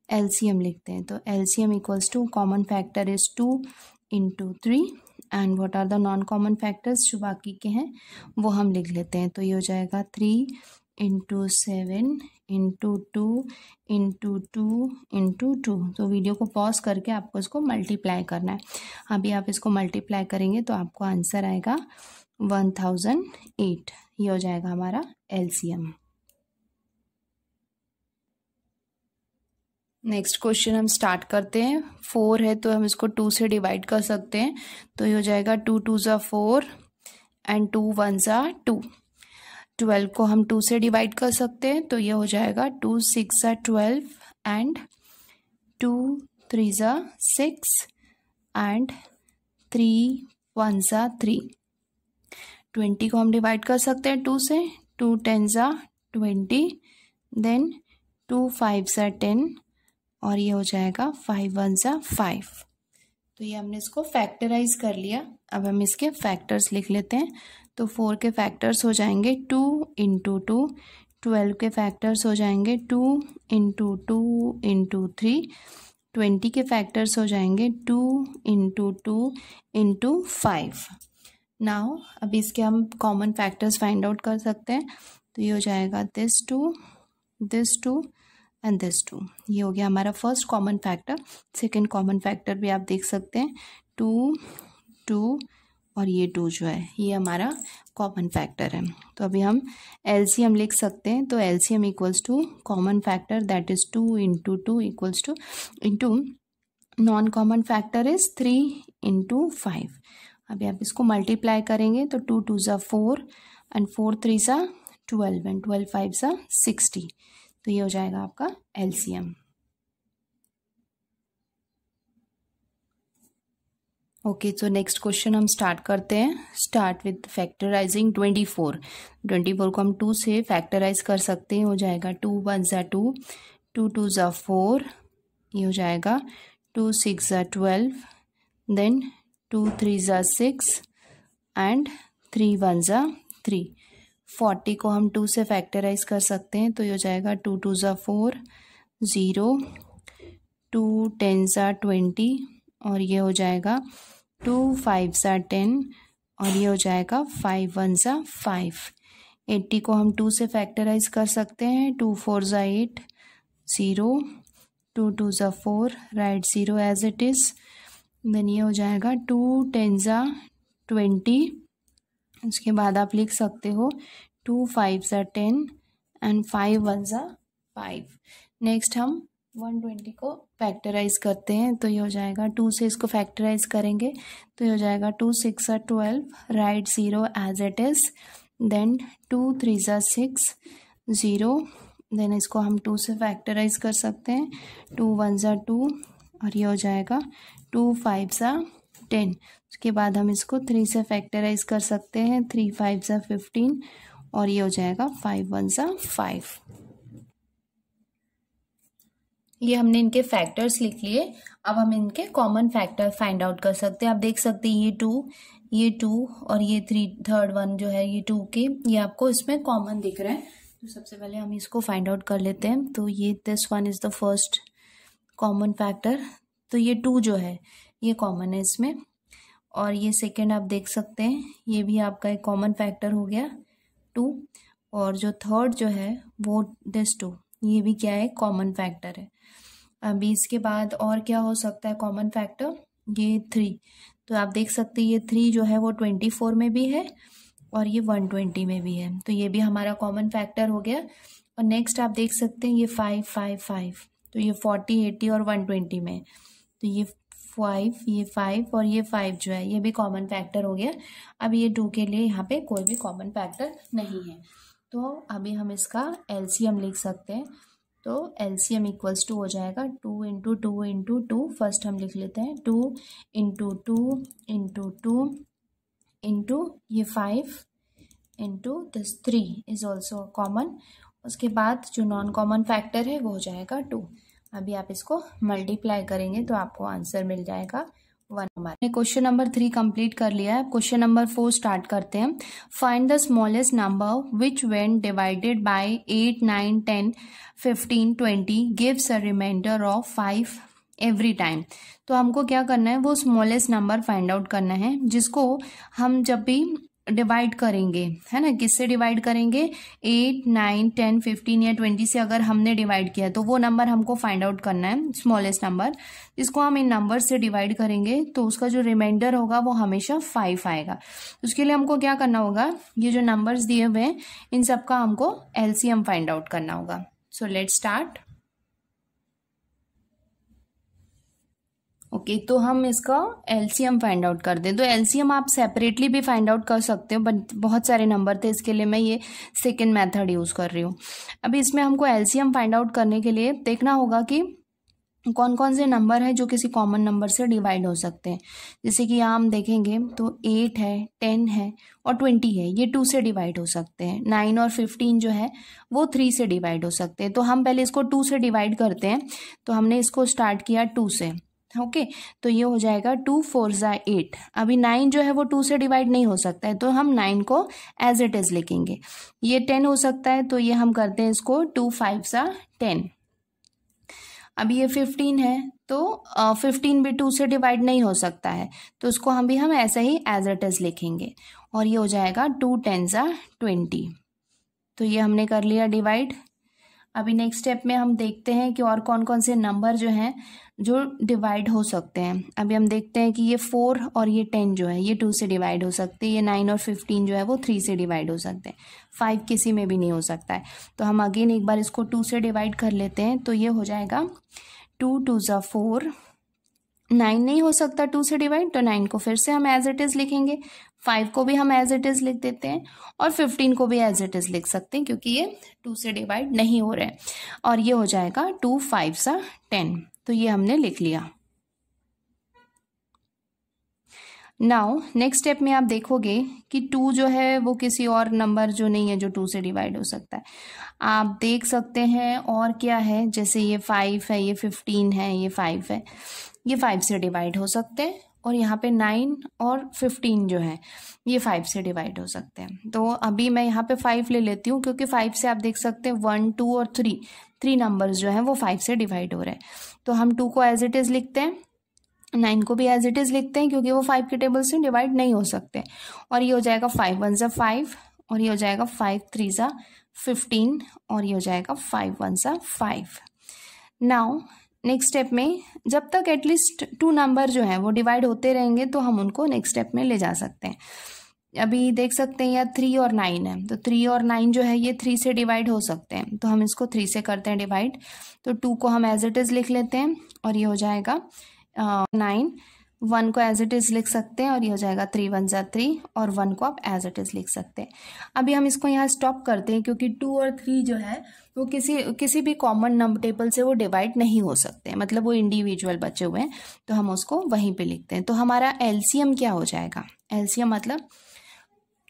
एलसीएम लिखते हैं। तो LCM equals to common factor is 2 into 3, and what are the non common factors, जो बाकी के हैं वो हम लिख लेते हैं। तो ये हो जाएगा 3 इंटू 7 इंटू 2 इंटू 2 इंटू 2। तो वीडियो को पॉज करके आपको इसको मल्टीप्लाई करना है। अभी आप इसको मल्टीप्लाई करेंगे तो आपको आंसर आएगा 1008। ये हो जाएगा हमारा एलसीएम। नेक्स्ट क्वेश्चन हम स्टार्ट करते हैं। 4 है तो हम इसको 2 से डिवाइड कर सकते हैं, तो ये हो जाएगा 2 2 4 एंड 2 1 2। 12 को हम 2 से डिवाइड कर सकते हैं, तो ये हो जाएगा 2 6 12 एंड 2 3 6 एंड 3 1 3। 20 को हम डिवाइड कर सकते हैं 2 से, 2 10 20, देन 2 5 10, और ये हो जाएगा 5 1 5। तो ये हमने इसको फैक्टराइज कर लिया। अब हम इसके फैक्टर्स लिख लेते हैं। तो 4 के फैक्टर्स हो जाएंगे 2 इंटू 2, 12 के फैक्टर्स हो जाएंगे 2 इंटू 2 इंटू 3, 20 के फैक्टर्स हो जाएंगे 2 इंटू 2 इंटू 5। नाउ अब इसके हम कॉमन फैक्टर्स फाइंड आउट कर सकते हैं। तो ये हो जाएगा दिस 2 एंड दिस 2। ये हो गया हमारा first common factor. Second common factor भी आप देख सकते हैं 2 2 और ये 2 जो है ये हमारा कॉमन फैक्टर है। तो अभी हम एलसीएम लिख सकते हैं। तो LCM equals to common factor that is 2 into 2 equals to into non common factor is 3 into 5। अभी आप इसको मल्टीप्लाई करेंगे तो 2 2 ज़ा 4 एंड 4 3 ज़ा 12 एंड 12 5 ज़ा 60। तो ये हो जाएगा आपका एलसीएम। ओके, तो नेक्स्ट क्वेश्चन हम स्टार्ट करते हैं। स्टार्ट विथ फैक्टराइजिंग 24 को हम 2 से फैक्टराइज कर सकते हैं। हो जाएगा 2 1 ज़ा 2, 2 2 ज़ा 4, ये हो जाएगा 2 6 ज़ा 12, देन 2 3 ज़ा 6 एंड 3 1 ज़ा 3। 40 को हम 2 से फैक्टराइज कर सकते हैं। तो ये हो जाएगा 2 2 ज़ा 4, 0, 2 10 ज़ा 20 और ये हो जाएगा 2 5 ज़ा 10 और ये हो जाएगा 5 1 ज़ा 5। 80 को हम 2 से फैक्टराइज कर सकते हैं। 2 4 ज़ा 8, 0, 2 2 ज़ा 4, write 0 as it is. Then ये हो जाएगा 2 10 ज़ा 20। उसके बाद आप लिख सकते हो 2 5 ज़ा 10 एंड 5 1 ज़ा 5। नेक्स्ट हम 120 को फैक्टराइज करते हैं। तो ये हो जाएगा 2 से इसको फैक्टराइज करेंगे तो ये हो जाएगा 2 6 ज़ा 12, write 0 as it is. Then 2 3 ज़ा 6, 0, देन इसको हम 2 से फैक्टराइज कर सकते हैं। 2 1 ज़ा 2 और ये हो जाएगा 2 5 ज़ा 10। उसके बाद हम इसको 3 से फैक्टराइज कर सकते हैं। 3 5 ज़ा 15 और ये हो जाएगा 5 1 ज़ा 5। ये हमने इनके फैक्टर्स लिख लिए। अब हम इनके कॉमन फैक्टर फाइंड आउट कर सकते हैं। आप देख सकते हैं ये 2 और ये 3 थर्ड वन जो है ये 2 के ये आपको इसमें कॉमन दिख रहा है। तो सबसे पहले हम इसको फाइंड आउट कर लेते हैं। तो ये this one is the first common factor. तो ये 2 जो है ये कॉमन है इसमें। और ये सेकेंड आप देख सकते हैं ये भी आपका एक कॉमन फैक्टर हो गया 2। और जो थर्ड जो है वो दिस 2 ये भी क्या है कॉमन फैक्टर है। अभी इसके बाद और क्या हो सकता है कॉमन फैक्टर, ये 3। तो आप देख सकते हैं ये 3 जो है वो 24 में भी है और ये 120 में भी है। तो ये भी हमारा कॉमन फैक्टर हो गया। और नेक्स्ट आप देख सकते हैं ये 5 5 5 तो ये 40 80 और 120 में। तो ये 5 और ये 5 जो है ये भी कॉमन फैक्टर हो गया। अब ये 2 के लिए यहाँ पे कोई भी कॉमन फैक्टर नहीं है। तो अभी हम इसका एलसीएम लिख सकते हैं। तो एलसीएम इक्वल्स टू हो जाएगा 2 इंटू 2 इंटू 2। फर्स्ट हम लिख लेते हैं 2 इंटू 2 इंटू 2 इंटू ये 5 into this 3 is also common. उसके बाद जो नॉन कॉमन फैक्टर है वो हो जाएगा 2। अभी आप इसको मल्टीप्लाई करेंगे तो आपको आंसर मिल जाएगा 1। हमारे क्वेश्चन नंबर 3 कंप्लीट कर लिया है। क्वेश्चन नंबर 4 स्टार्ट करते हैं। Find the smallest number which when divided by 8 9 10 15 20 gives a remainder of 5 every time. तो हमको क्या करना है वो स्मॉलेस्ट नंबर फाइंड आउट करना है जिसको हम जब भी डिवाइड करेंगे, है ना, किससे डिवाइड करेंगे 8 9 10 15 या 20 से अगर हमने डिवाइड किया तो वो नंबर हमको फाइंड आउट करना है स्मॉलेस्ट नंबर। इसको हम इन नंबर से डिवाइड करेंगे तो उसका जो रिमाइंडर होगा वो हमेशा 5 आएगा। उसके लिए हमको क्या करना होगा, ये जो नंबर्स दिए हुए हैं इन सबका हमको एलसीएम फाइंड आउट करना होगा। So let's start. ओके, तो हम इसका एलसीएम फाइंड आउट कर दें। तो एलसीएम आप सेपरेटली भी फाइंड आउट कर सकते हो बट बहुत सारे नंबर थे इसके लिए मैं ये सेकंड मेथड यूज़ कर रही हूँ। अभी इसमें हमको एलसीएम फाइंड आउट करने के लिए देखना होगा कि कौन कौन से नंबर है जो किसी कॉमन नंबर से डिवाइड हो सकते हैं। जैसे कि यहाँ हम देखेंगे तो 8 है 10 है और 20 है, ये 2 से डिवाइड हो सकते हैं। 9 और 15 जो है वो 3 से डिवाइड हो सकते हैं। तो हम पहले इसको 2 से डिवाइड करते हैं। तो हमने इसको स्टार्ट किया 2 से। ओके, तो ये हो जाएगा 2 4 ज़ा 8। अभी 9 जो है वो 2 से डिवाइड नहीं हो सकता है तो हम 9 को एज इट इज़ लिखेंगे। ये 10 हो सकता है तो ये हम करते हैं इसको 2 5 ज़ा 10। अभी ये 15 है तो 15 भी 2 से डिवाइड नहीं हो सकता है तो उसको हम ऐसे ही एज इट इज़ लिखेंगे। और ये हो जाएगा 2 10 ज़ा 20। तो ये हमने कर लिया डिवाइड। अभी नेक्स्ट स्टेप में हम देखते हैं कि और कौन कौन से नंबर जो हैं जो डिवाइड हो सकते हैं। अभी हम देखते हैं कि ये 4 और ये 10 जो है ये 2 से डिवाइड हो सकते हैं, ये 9 और 15 जो है वो 3 से डिवाइड हो सकते हैं, 5 किसी में भी नहीं हो सकता है। तो हम अगेन एक बार इसको 2 से डिवाइड कर लेते हैं, तो ये हो जाएगा 2 2 ज़ा 4। 9 नहीं हो सकता 2 से डिवाइड, तो 9 को फिर से हम एज इट इज़ लिखेंगे, 5 को भी हम एज इट इज़ लिख देते हैं और 15 को भी एज इट इज़ लिख सकते हैं क्योंकि ये 2 से डिवाइड नहीं हो रहे हैं। और ये हो जाएगा 2 5 सा 10, तो ये हमने लिख लिया। नाउ नेक्स्ट स्टेप में आप देखोगे कि 2 जो है वो किसी और नंबर जो नहीं है जो 2 से डिवाइड हो सकता है। आप देख सकते हैं और क्या है, जैसे ये 5 है, ये 15 है, ये 5 है, ये 5 से डिवाइड हो सकते हैं। और यहाँ पे 9 और 15 जो है ये 5 से डिवाइड हो सकते हैं। तो अभी मैं यहाँ पे 5 ले लेती हूँ क्योंकि 5 से आप देख सकते हैं 1 2 और 3 नंबर्स जो हैं वो 5 से डिवाइड हो रहे हैं। तो हम 2 को एज इट इज़ लिखते हैं, 9 को भी एज इट इज़ लिखते हैं क्योंकि वो 5 के टेबल से डिवाइड नहीं हो सकते। और ये हो जाएगा 5 1 ज़ा 5 और ये हो जाएगा 5 3 ज़ा 15 और ये हो जाएगा 5 1 ज़ा 5। नाउ नेक्स्ट स्टेप में जब तक एटलीस्ट 2 नंबर जो हैं वो डिवाइड होते रहेंगे तो हम उनको नेक्स्ट स्टेप में ले जा सकते हैं। अभी देख सकते हैं यहाँ 3 और 9 है, तो 3 और 9 जो है ये 3 से डिवाइड हो सकते हैं, तो हम इसको 3 से करते हैं डिवाइड। तो 2 को हम एज इट इज़ लिख लेते हैं और ये हो जाएगा 9। 1 को एज इट इज़ लिख सकते हैं और ये हो जाएगा 3 1 ज़ा 3 और 1 को आप एज इट इज़ लिख सकते हैं। अभी हम इसको यहाँ स्टॉप करते हैं क्योंकि 2 और 3 जो है वो किसी भी कॉमन नंबर टेबल से वो डिवाइड नहीं हो सकते, मतलब वो इंडिविजुअल बचे हुए हैं, तो हम उसको वहीं पे लिखते हैं। तो हमारा एलसीएम क्या हो जाएगा, एलसीएम मतलब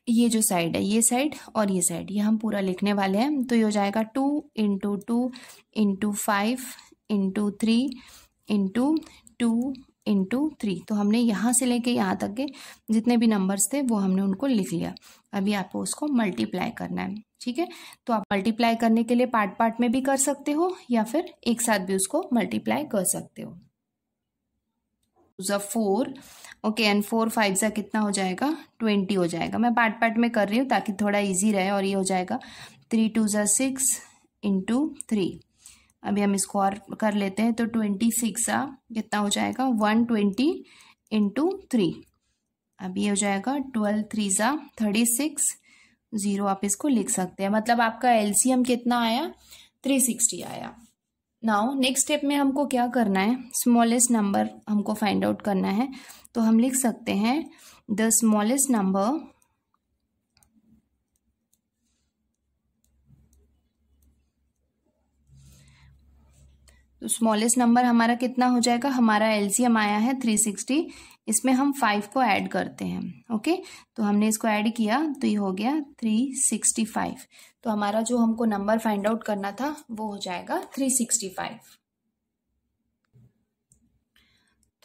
ये जो साइड है, ये साइड और ये साइड, ये हम पूरा लिखने वाले हैं। तो ये हो जाएगा 2 × 2 × 5 × 3 × 2 × 3। तो हमने यहाँ से लेके यहाँ तक के जितने भी नंबर्स थे वो हमने उनको लिख लिया। अभी आपको उसको मल्टीप्लाई करना है, ठीक है। तो आप मल्टीप्लाई करने के लिए पार्ट पार्ट में भी कर सकते हो या फिर एक साथ भी उसको मल्टीप्लाई कर सकते हो। 4 ओके एंड 4 5 सा कितना हो जाएगा 20 हो जाएगा। मैं पार्ट पार्ट में कर रही हूँ ताकि थोड़ा इजी रहे। और ये हो जाएगा 3 2 ज़ा 6 × 3। अभी हम इसको और कर लेते हैं, तो 26 सा कितना हो जाएगा 120 × 3। अभी ये हो जाएगा 12 3 ज़ा 36 0 आप इसको लिख सकते हैं। मतलब आपका एलसीएम कितना आया 360 आया। नाउ नेक्स्ट स्टेप में हमको क्या करना है, स्मॉलेस्ट नंबर हमको फाइंड आउट करना है। तो हम लिख सकते हैं द स्मॉलेस्ट नंबर तो स्मॉलेस्ट नंबर हमारा कितना हो जाएगा, हमारा एलसीएम आया है 360, इसमें हम 5 को ऐड करते हैं। ओके तो हमने इसको ऐड किया तो ये हो गया 365। तो हमारा जो हमको नंबर फाइंड आउट करना था वो हो जाएगा 365।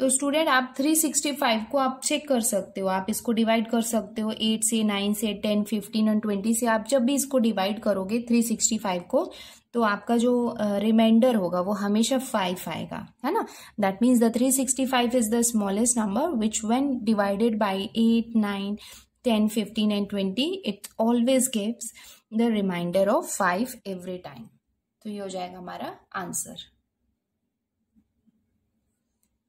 तो स्टूडेंट आप 365 को आप चेक कर सकते हो, आप इसको डिवाइड कर सकते हो 8 से 9 से 10 15 और 20 से। आप जब भी इसको डिवाइड करोगे 365 को तो आपका जो रिमाइंडर होगा वो हमेशा 5 आएगा, है ना। That means the 365 is the smallest number which when divided by 8 9 10 15 and 20 it always gives the remainder of 5 every time. तो ये हो जाएगा हमारा आंसर।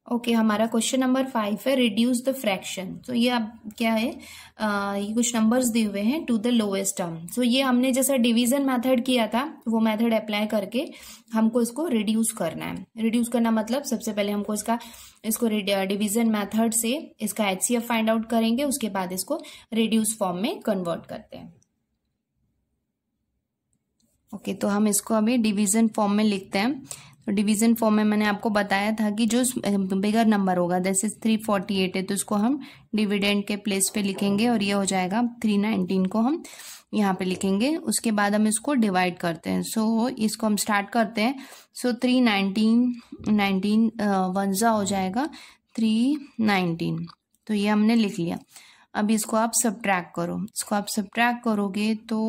ओके हमारा क्वेश्चन नंबर 5 है रिड्यूस द फ्रैक्शन। तो ये अब क्या है, ये कुछ नंबर्स दिए हुए हैं टू द लोएस्ट टर्म। सो ये हमने जैसा डिवीजन मेथड किया था वो मेथड अप्लाई करके हमको इसको रिड्यूस करना है। रिड्यूस करना मतलब सबसे पहले हमको इसको डिवीजन मेथड से इसका एचसीएफ फाइंड आउट करेंगे, उसके बाद इसको रिड्यूस फॉर्म में कन्वर्ट करते हैं। ओके तो हम इसको अभी डिवीजन फॉर्म में लिखते हैं। तो डिवीजन फॉर्म में मैंने आपको बताया था कि जो बिगर नंबर होगा जैसे 348 है तो इसको हम डिविडेंड के प्लेस पे लिखेंगे और ये हो जाएगा 319 को हम यहाँ पे लिखेंगे। उसके बाद हम इसको डिवाइड करते हैं। सो इसको हम स्टार्ट करते हैं। सो 319 1 ज़ा हो जाएगा 319। तो ये हमने लिख लिया। अब इसको आप सब्ट्रैक्ट करो, इसको आप सब्ट्रैक्ट करोगे तो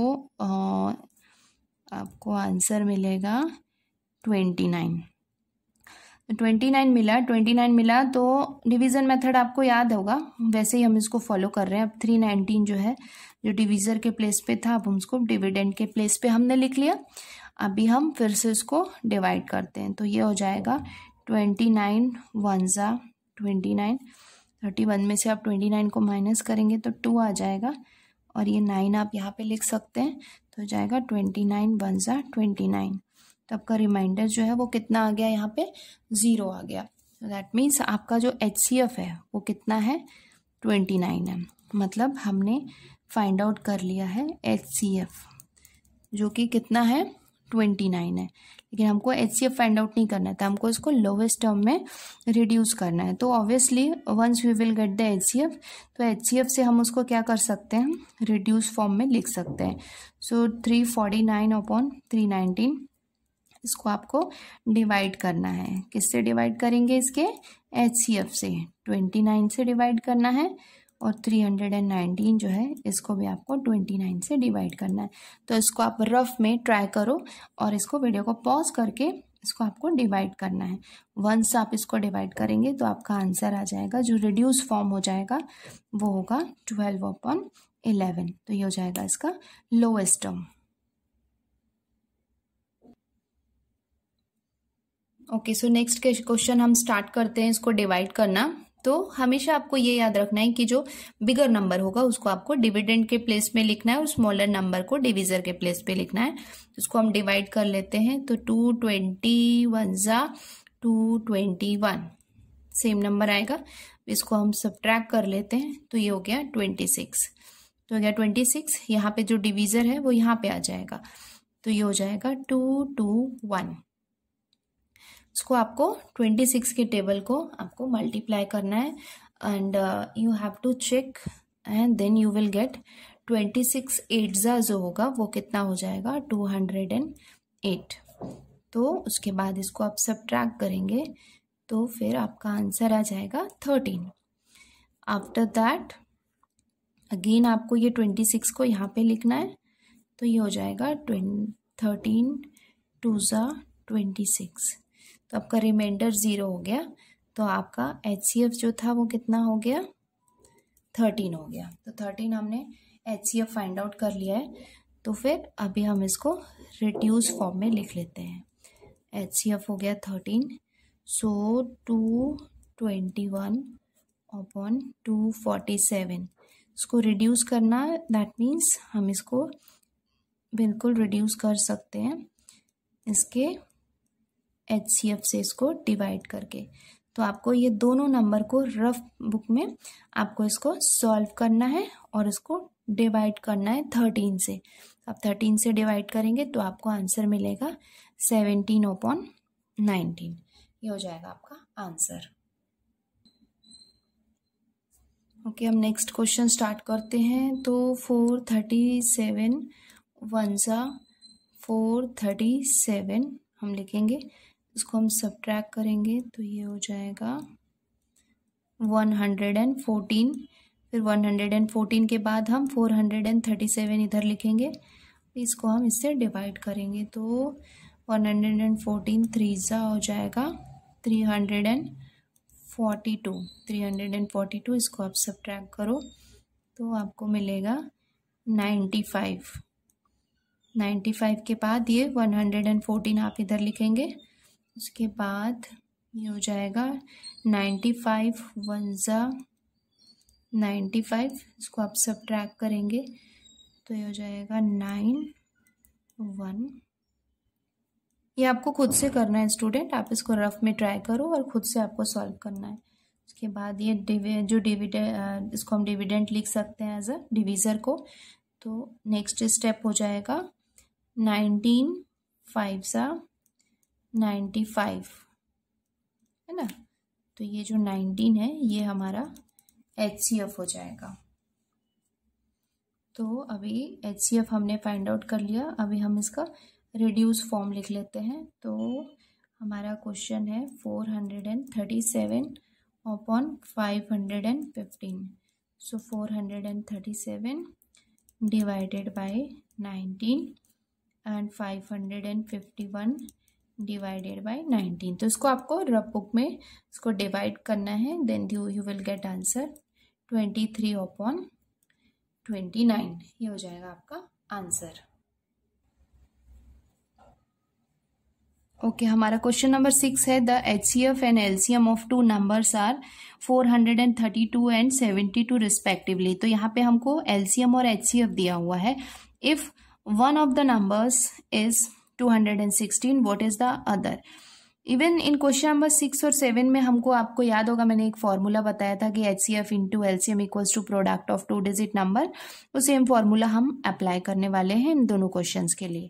आपको आंसर मिलेगा 29 मिला। 29 मिला तो डिवीज़न मेथड आपको याद होगा, वैसे ही हम इसको फॉलो कर रहे हैं। अब 319 जो है जो डिवीज़र के प्लेस पे था अब हम उसको डिविडेंड के प्लेस पे हमने लिख लिया। अभी हम फिर से इसको डिवाइड करते हैं, तो ये हो जाएगा 29 1 ज़ा 29, 31 में से आप 29 को माइनस करेंगे तो 2 आ जाएगा, और ये 9 आप यहाँ पे लिख सकते हैं, तो हो जाएगा 29 1 ज़ा 29। तो आपका रिमाइंडर जो है वो कितना आ गया, यहाँ पे 0 आ गया। तो दैट मीन्स आपका जो HCF है वो कितना है, 29 है। मतलब हमने फाइंड आउट कर लिया है HCF, जो कि कितना है, 29 है। लेकिन हमको HCF फाइंड आउट नहीं करना था, हमको इसको लोवेस्ट टर्म में रिड्यूस करना है। तो obviously once we will get the HCF, तो HCF से हम उसको क्या कर सकते हैं, रिड्यूस फॉर्म में लिख सकते हैं। सो 349 अपॉन 319, इसको आपको डिवाइड करना है। किससे डिवाइड करेंगे, इसके HCF से 29 से डिवाइड करना है, और 319 जो है इसको भी आपको 29 से डिवाइड करना है। तो इसको आप रफ में ट्राई करो, और इसको वीडियो को पॉज करके इसको आपको डिवाइड करना है। वंस आप इसको डिवाइड करेंगे तो आपका आंसर आ जाएगा, जो रिड्यूस फॉर्म हो जाएगा वो होगा 12/11। तो ये हो जाएगा इसका lowest term. Okay, so next question हम स्टार्ट करते हैं इसको डिवाइड करना। तो हमेशा आपको ये याद रखना है कि जो बिगर नंबर होगा उसको आपको डिविडेंड के प्लेस में लिखना है, और स्मॉलर नंबर को डिविजर के प्लेस पे लिखना है। तो इसको हम डिवाइड कर लेते हैं। तो 221 ज़ा 221 सेम नंबर आएगा, इसको हम सब्ट्रैक्ट कर लेते हैं। तो ये हो गया 26। तो हो गया 26, यहाँ पे जो डिविजर है वो यहाँ पे आ जाएगा, तो ये हो जाएगा 221। इसको आपको 26 के टेबल को आपको मल्टीप्लाई करना है, and you have to check, and then you will get 26 8 जो होगा वो कितना हो जाएगा, 208। तो उसके बाद इसको आप सब्ट्रैक्ट करेंगे तो फिर आपका आंसर आ जाएगा 13। आफ्टर दैट अगेन आपको ये 26 को यहाँ पे लिखना है, तो ये हो जाएगा 13 2 ज़ा 26। तो आपका रिमाइंडर 0 हो गया। तो आपका HCF जो था वो कितना हो गया, 13 हो गया। तो 13 हमने HCF फाइंड आउट कर लिया है। तो फिर अभी हम इसको रिड्यूस फॉर्म में लिख लेते हैं। HCF हो गया 13, सो 221 अपॉन 247। इसको रिड्यूस करना, दैट मीन्स हम इसको बिल्कुल रिड्यूस कर सकते हैं इसके HCF से इसको डिवाइड करके। तो आपको ये दोनों नंबर को रफ बुक में आपको इसको सॉल्व करना है, और इसको डिवाइड करना है 13 से। आप 13 से डिवाइड करेंगे तो आपको आंसर मिलेगा 17/19। ये हो जाएगा आपका आंसर। ओके, हम नेक्स्ट क्वेश्चन स्टार्ट करते हैं। तो 437 1 ज़ा 437 हम लिखेंगे, इसको हम सब्ट्रैक्ट करेंगे तो ये हो जाएगा 114। फिर 114 के बाद हम 437 इधर लिखेंगे, इसको हम इससे डिवाइड करेंगे। तो 114 3 ज़ा हो जाएगा 342। इसको आप सब्ट्रैक्ट करो तो आपको मिलेगा 95 के बाद ये 114 आप इधर लिखेंगे। उसके बाद ये हो जाएगा 95 1 ज़ा 95, इसको आप सब्ट्रैक्ट करेंगे तो ये हो जाएगा 91। ये आपको खुद से करना है स्टूडेंट, आप इसको रफ में ट्राई करो और खुद से आपको सॉल्व करना है। उसके बाद ये डिविडेंड, इसको हम डिविडेंड लिख सकते हैं एज अ डिविज़र को। तो नेक्स्ट स्टेप हो जाएगा 19 5 ज़ा 95, है ना। तो ये जो 19 है ये हमारा HCF हो जाएगा। तो अभी HCF हमने फाइंड आउट कर लिया, अभी हम इसका रिड्यूस फॉर्म लिख लेते हैं। तो हमारा क्वेश्चन है 437 upon 515। So 437 divided by 19 and 551 divided by 19। तो इसको आपको रफ बुक में इसको डिवाइड करना है, then you will get answer 23/29। ये हो जाएगा आपका आंसर। ओके, हमारा क्वेश्चन नंबर 6 है the HCF and LCM of two numbers are 432 and 72 respectively. तो यहाँ पे हमको LCM और HCF दिया हुआ है। If one of the numbers is 216, what is the other. Even in question number 6 और 7 में हमको, आपको याद होगा मैंने एक फॉर्मूला बताया था कि HCF into LCM equals to product of two digit number. वो सेम फॉर्मूला हम अप्लाई करने वाले हैं इन दोनों क्वेश्चंस के लिए।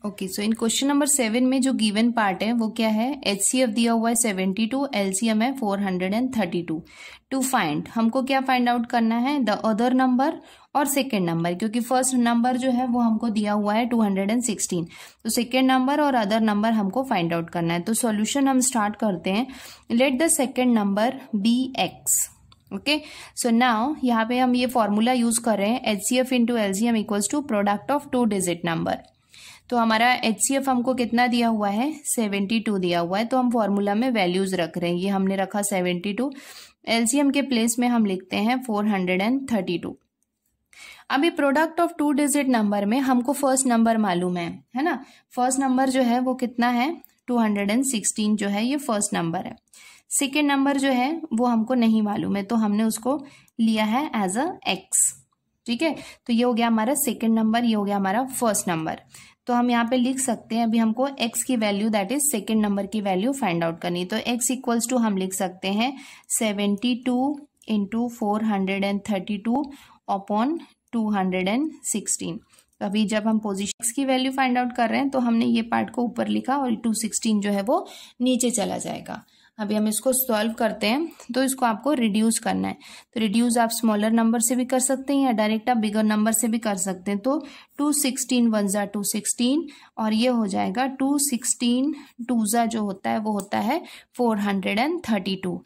ओके, सो इन क्वेश्चन नंबर 7 में जो गिवन पार्ट है वो क्या है, HCF दिया हुआ है 72, LCM है 432। टू फाइंड, हमको क्या फाइंड आउट करना है, द अदर नंबर और सेकेंड नंबर, क्योंकि फर्स्ट नंबर जो है वो हमको दिया हुआ है 216, तो सेकेंड नंबर और अदर नंबर हमको फाइंड आउट करना है। तो सॉल्यूशन हम स्टार्ट करते हैं। Let the second number be x। Okay, so now यहाँ पे हम ये फॉर्मूला यूज कर रहे हैं, HCF into LCM equals to product of two digit number. तो हमारा HCF हमको कितना दिया हुआ है, 72 दिया हुआ है, तो हम फॉर्मूला में वैल्यूज रख रहे हैं। ये हमने रखा 72, LCM के प्लेस में हम लिखते हैं 432। अभी product of two digit number में हमको फर्स्ट नंबर मालूम है ना। फर्स्ट नंबर जो है वो कितना है, 216 जो है ये फर्स्ट नंबर है। सेकेंड नंबर जो है वो हमको नहीं मालूम है, तो हमने उसको लिया है एज अ x। ठीक है, तो ये हो गया हमारा सेकेंड नंबर, ये हो गया हमारा फर्स्ट नंबर। तो हम यहाँ पे लिख सकते हैं, अभी हमको x की value that is second number की वैल्यू फाइंड आउट करनी। तो x इक्वल्स टू हम लिख सकते हैं 72 इंटू 432 अपॉन 216। अभी जब हम पोजीशन x की वैल्यू फाइंड आउट कर रहे हैं तो हमने ये पार्ट को ऊपर लिखा और 216 जो है वो नीचे चला जाएगा। अभी हम इसको सॉल्व करते हैं, तो इसको आपको रिड्यूस करना है। तो रिड्यूस आप स्मॉलर नंबर से भी कर सकते हैं या डायरेक्ट आप बिगर नंबर से भी कर सकते हैं। तो 216 1 जा 216 और ये हो जाएगा 216 2 जा जो होता है वो होता है 432।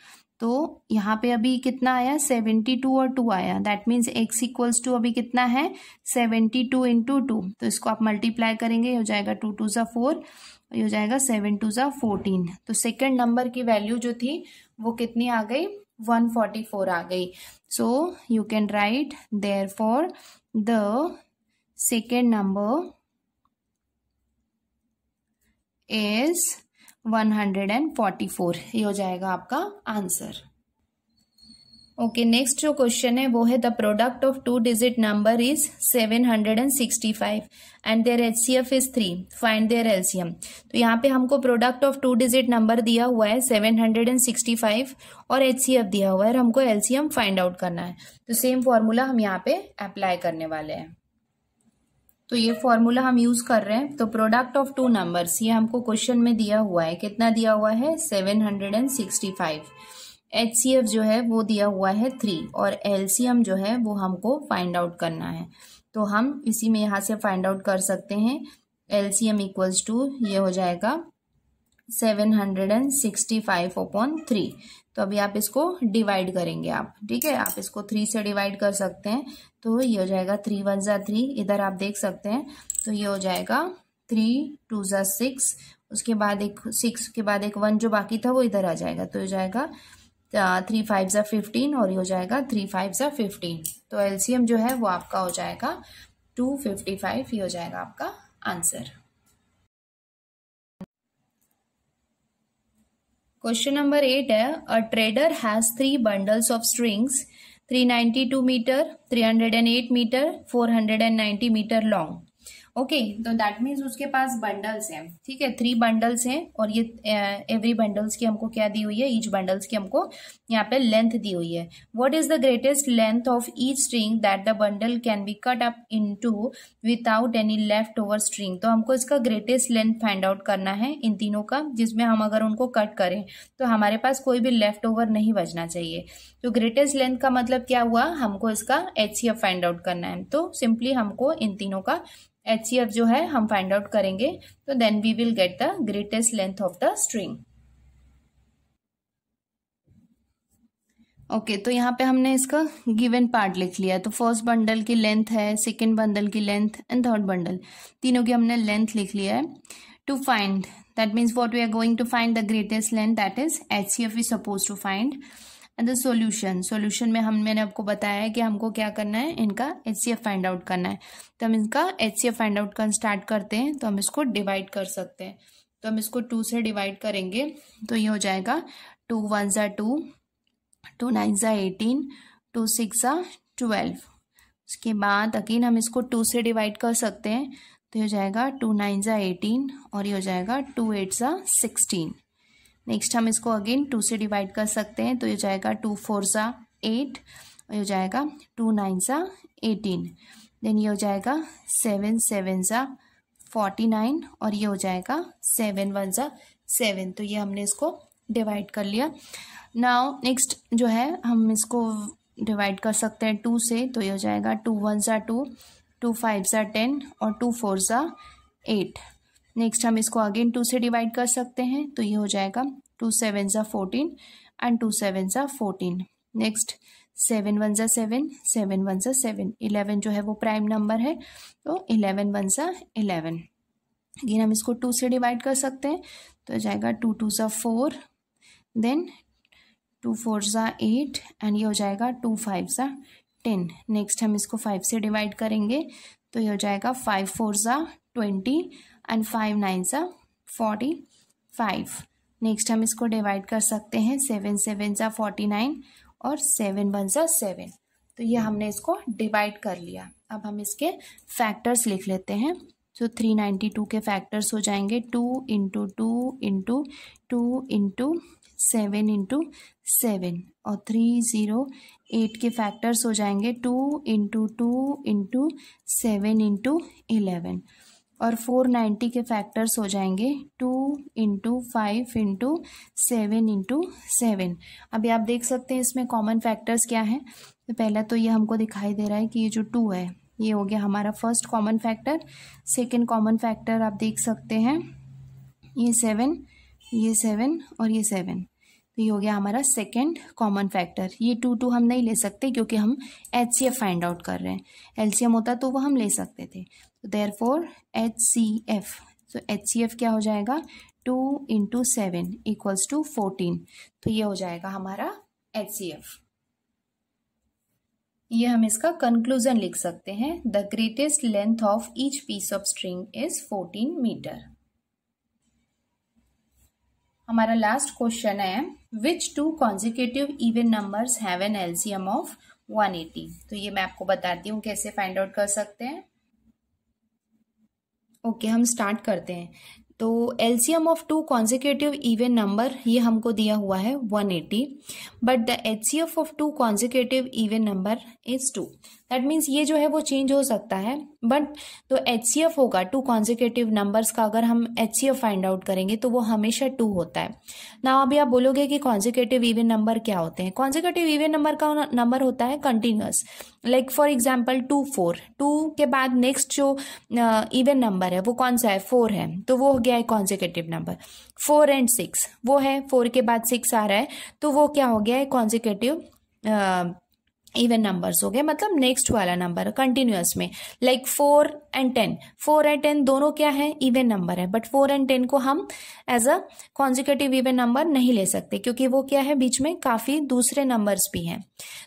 तो यहाँ पे अभी कितना आया, 72 और 2 आया, that means x equals to अभी कितना है 72 इंटू 2। तो इसको आप मल्टीप्लाई करेंगे, हो जाएगा 2 2 जा 4, ये हो जाएगा 7 2 जा 14। तो सेकेंड नंबर की वैल्यू जो थी वो कितनी आ गई, 144 आ गई। So you can write therefore the second number is 144। ये हो जाएगा आपका आंसर। ओके, नेक्स्ट जो क्वेश्चन है वो है the product of two digit number is 765 and their HCF is 3, find their LCM। तो यहाँ पे हमको product of two digit number दिया हुआ है 765 और HCF दिया हुआ है और हमको LCM फाइंड आउट करना है। तो सेम फॉर्मूला हम यहाँ पे अप्लाई करने वाले हैं। तो ये फॉर्मूला हम यूज कर रहे हैं। तो प्रोडक्ट ऑफ टू नंबर्स, ये हमको क्वेश्चन में दिया हुआ है, कितना दिया हुआ है 765। HCF जो है वो दिया हुआ है 3 और LCM जो है वो हमको फाइंड आउट करना है। तो हम इसी में यहाँ से फाइंड आउट कर सकते हैं। LCM इक्वल्स टू ये हो जाएगा 765 अपॉन 3। तो अभी आप इसको डिवाइड करेंगे आप, ठीक है, आप इसको 3 से डिवाइड कर सकते हैं। तो ये हो जाएगा 3 1 जा 3, इधर आप देख सकते हैं। तो ये हो जाएगा 3 2 जा 6, उसके बाद एक 6 के बाद एक 1 जो बाकी था वो इधर आ जाएगा। तो हो जाएगा 3 5 जा 15 और ये हो जाएगा 3 5 जा 15। तो LCM जो है वो आपका हो जाएगा 255। ये हो जाएगा आपका आंसर। क्वेश्चन नंबर 8 है a trader has 3 bundles of strings 392 metre, 308 metre, 490 metre long. Okay, तो दैट मीन्स उसके पास बंडल्स हैं, ठीक है, 3 बंडल्स हैं और ये एवरी बंडल्स की हमको क्या दी हुई है, ईच बंडल्स की हमको यहाँ पे लेंथ दी हुई है। What is the greatest length of each string that the bundle can be cut up into without any left over string. तो हमको इसका ग्रेटेस्ट लेंथ फाइंड आउट करना है इन तीनों का, जिसमें हम अगर उनको कट करें तो हमारे पास कोई भी लेफ्ट ओवर नहीं बचना चाहिए। तो ग्रेटेस्ट लेंथ का मतलब क्या हुआ, हमको इसका HCF फाइंड आउट करना है। तो सिंपली हमको इन तीनों का HCF जो है हम फाइंड आउट करेंगे, तो then we will get the greatest length of the string. Okay, तो यहाँ पे हमने इसका गिवन पार्ट लिख लिया। तो फर्स्ट बंडल की लेंथ है, सेकेंड बंडल की लेंथ एंड थर्ड बंडल, तीनों की हमने लेंथ लिख लिया है। To find, that means what we are going to find the greatest length, that is HCF we suppose to find. And the solution में मैंने आपको बताया है कि हमको क्या करना है, इनका HCF फाइंड आउट करना है। तो हम इनका HCF फाइंड आउट करना स्टार्ट करते हैं। तो हम इसको डिवाइड कर सकते हैं। तो हम इसको 2 से डिवाइड करेंगे तो ये हो जाएगा 2 1 ज़ा 2, 2 9 ज़ा 18, 2 6 ज़ा 12। उसके बाद अगेन हम इसको 2 से डिवाइड कर सकते हैं। तो ये हो जाएगा 2 9 ज़ा 18 और ये हो जाएगा 2 8 ज़ा 16। नेक्स्ट हम इसको अगेन 2 से डिवाइड कर सकते हैं। तो ये हो जाएगा 2 4 ज़ा 8 और ये हो जाएगा 2 9 ज़ा 18। देन ये हो जाएगा 7 7 ज़ा 49 और ये हो जाएगा 7 1 ज़ा 7। तो ये हमने इसको डिवाइड कर लिया। नाउ नेक्स्ट जो है हम इसको डिवाइड कर सकते हैं 2 से। तो ये हो जाएगा 2 1 ज़ा 2, 2 5 ज़ा 10 और 2 4 ज़ा 8। नेक्स्ट हम इसको अगेन 2 से डिवाइड कर सकते हैं। तो ये हो जाएगा 2 7 ज़ा 14 एंड 2 7 ज़ा 14। नेक्स्ट 7 1 ज़ा 7, 7 1 ज़ा 7। 11 जो है वो प्राइम नंबर है तो 11 1 ज़ा 11। अगेन हम इसको 2 से डिवाइड कर सकते हैं। तो हो जाएगा 2 2 ज़ा 4, देन 2 4 ज़ा 8 एंड ये हो जाएगा 2 5 ज़ा 10। नेक्स्ट हम इसको 5 से डिवाइड करेंगे। तो ये हो जाएगा 5 4 ज़ा 20 एंड 5 9 ज़ा 45। नेक्स्ट हम इसको डिवाइड कर सकते हैं 7 7 ज़ा 49 और 7 1 ज़ा 7। तो ये हमने इसको डिवाइड कर लिया। अब हम इसके फैक्टर्स लिख लेते हैं। तो 392 के फैक्टर्स हो जाएंगे 2 इंटू 2 इंटू 2 इंटू 7 इंटू 7 और 308 के फैक्टर्स हो जाएंगे 2 इंटू 2 इंटू 7 इंटू 11 और 490 के फैक्टर्स हो जाएंगे 2 इंटू 5 इंटू 7 इंटू 7। अभी आप देख सकते हैं इसमें कॉमन फैक्टर्स क्या हैं। तो पहला तो ये हमको दिखाई दे रहा है कि ये जो 2 है ये हो गया हमारा first common factor. Second common factor आप देख सकते हैं ये 7, ये 7 और ये 7। तो ये हो गया हमारा सेकंड कॉमन फैक्टर। ये 2 2 हम नहीं ले सकते क्योंकि हम HCF फाइंड आउट कर रहे हैं। LCM होता तो वो हम ले सकते थे। तो देयरफॉर HCF, तो HCF क्या हो जाएगा 2 इंटू 7 इक्वल्स टू 14। तो ये हो जाएगा हमारा HCF। ये हम इसका कंक्लूजन लिख सकते हैं। The greatest length of each piece of string is 14 metre. हमारा लास्ट क्वेश्चन है which 2 consecutive even numbers have an LCM of 180। तो ये मैं आपको बताती हूँ कैसे फाइंड आउट कर सकते हैं। ओके, हम स्टार्ट करते हैं। तो LCM of 2 consecutive even number ये हमको दिया हुआ है 180, but the HCF of 2 consecutive even number is 2। That means ये जो है वो चेंज हो सकता है, बट तो HCF होगा 2 कॉन्जिक्यूटिव नंबर्स का। अगर हम HCF फाइंड आउट करेंगे तो वो हमेशा 2 होता है ना। अभी आप बोलोगे कि कॉन्जिक्यूटिव इवन नंबर क्या होते हैं। कॉन्जिक्यूटिव इवन नंबर का नंबर होता है कंटिन्यूअस। लाइक फॉर एग्जाम्पल 2 4, 2 के बाद नेक्स्ट जो इवन नंबर है वो कौन सा है 4 है, तो वो हो गया है कॉन्जिक्यूटिव नंबर। 4 एंड 6 वो है, 4 के बाद 6 आ रहा है तो वो क्या हो गया है कॉन्जिक्यूटिव इवन नंबर्स हो गए, मतलब नेक्स्ट वाला नंबर कंटिन्यूअस में। लाइक 4 एंड 10, 4 एंड 10 दोनों क्या है इवन नंबर है, बट 4 एंड 10 को हम as a consecutive even number नहीं ले सकते क्योंकि वो क्या है बीच में काफी दूसरे नंबर्स भी हैं।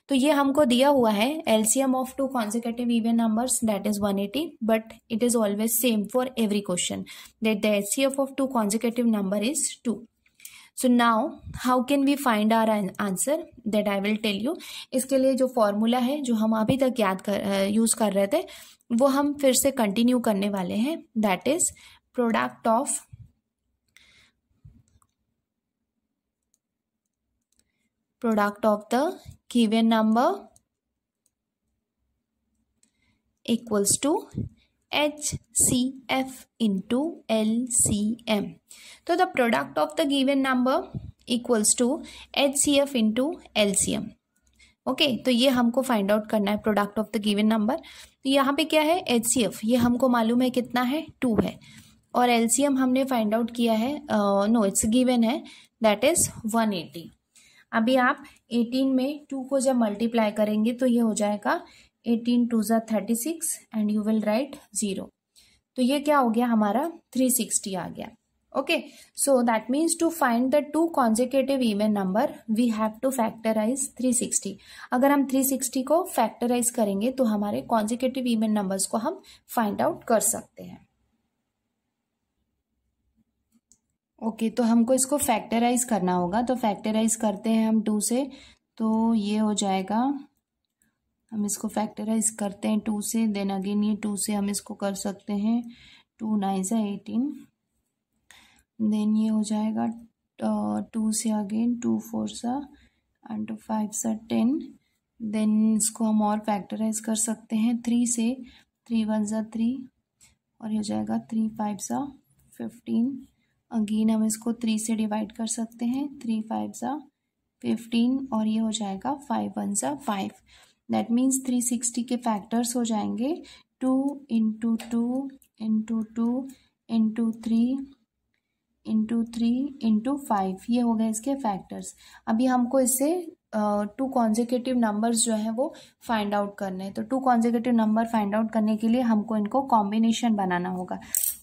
तो ये हमको दिया हुआ है LCM of 2 consecutive even numbers that is 180, but it is always same for every question that the HCF of 2 consecutive number is 2. So now how can we find our answer, that I will tell you. इसके लिए जो formula है जो हम अभी तक use कर रहे थे वो हम फिर से कंटिन्यू करने वाले हैं। That is product of the given number equals to HCF into LCM. तो the product of the given number equals to HCF into LCM. Okay, तो ये हमको फाइंड आउट करना है product of the given number. तो यहाँ पे क्या है HCF, ये हमको मालूम है कितना है 2 है, और LCM हमने फाइंड आउट किया है, नो इट्स गिवन है, दैट इज 180। अभी आप 18 में 2 को जब मल्टीप्लाई करेंगे तो ये हो जाएगा 18 2 ज़ा 36 एंड यू विल राइट 0। तो ये क्या हो गया हमारा 360 आ गया। Okay, so that means to find the two consecutive even number we have to factorize 360. अगर हम 360 को फैक्टराइज करेंगे तो हमारे consecutive even numbers को हम फाइंड आउट कर सकते हैं. ओके, तो हमको इसको फैक्टराइज करना होगा. तो फैक्टराइज करते हैं हम 2 से. तो ये हो जाएगा, हम इसको फैक्टराइज करते हैं 2 से. देन अगेन ये 2 से हम इसको कर सकते हैं. 2 9 18. देन ये हो जाएगा 2 से अगेन 2 4 एंड 5 10. देन इसको हम और फैक्टराइज कर सकते हैं 3 से. 3 1 3 और ये हो जाएगा 3 5 15. अगेन हम इसको 3 से डिवाइड कर सकते हैं. 3 5 15 और ये हो जाएगा 5 1 5. दैट मीन्स 360 के फैक्टर्स हो जाएंगे 2 into 2 into 2 into 3 into 3 into 5. ये हो गए इसके फैक्टर्स. अभी हमको इससे 2 कॉन्जिक्यूटिव नंबर्स जो है वो फाइंड आउट करने हैं. तो 2 कॉन्जिक्यूटिव नंबर फाइंड आउट करने के लिए हमको इनको कॉम्बिनेशन बनाना होगा.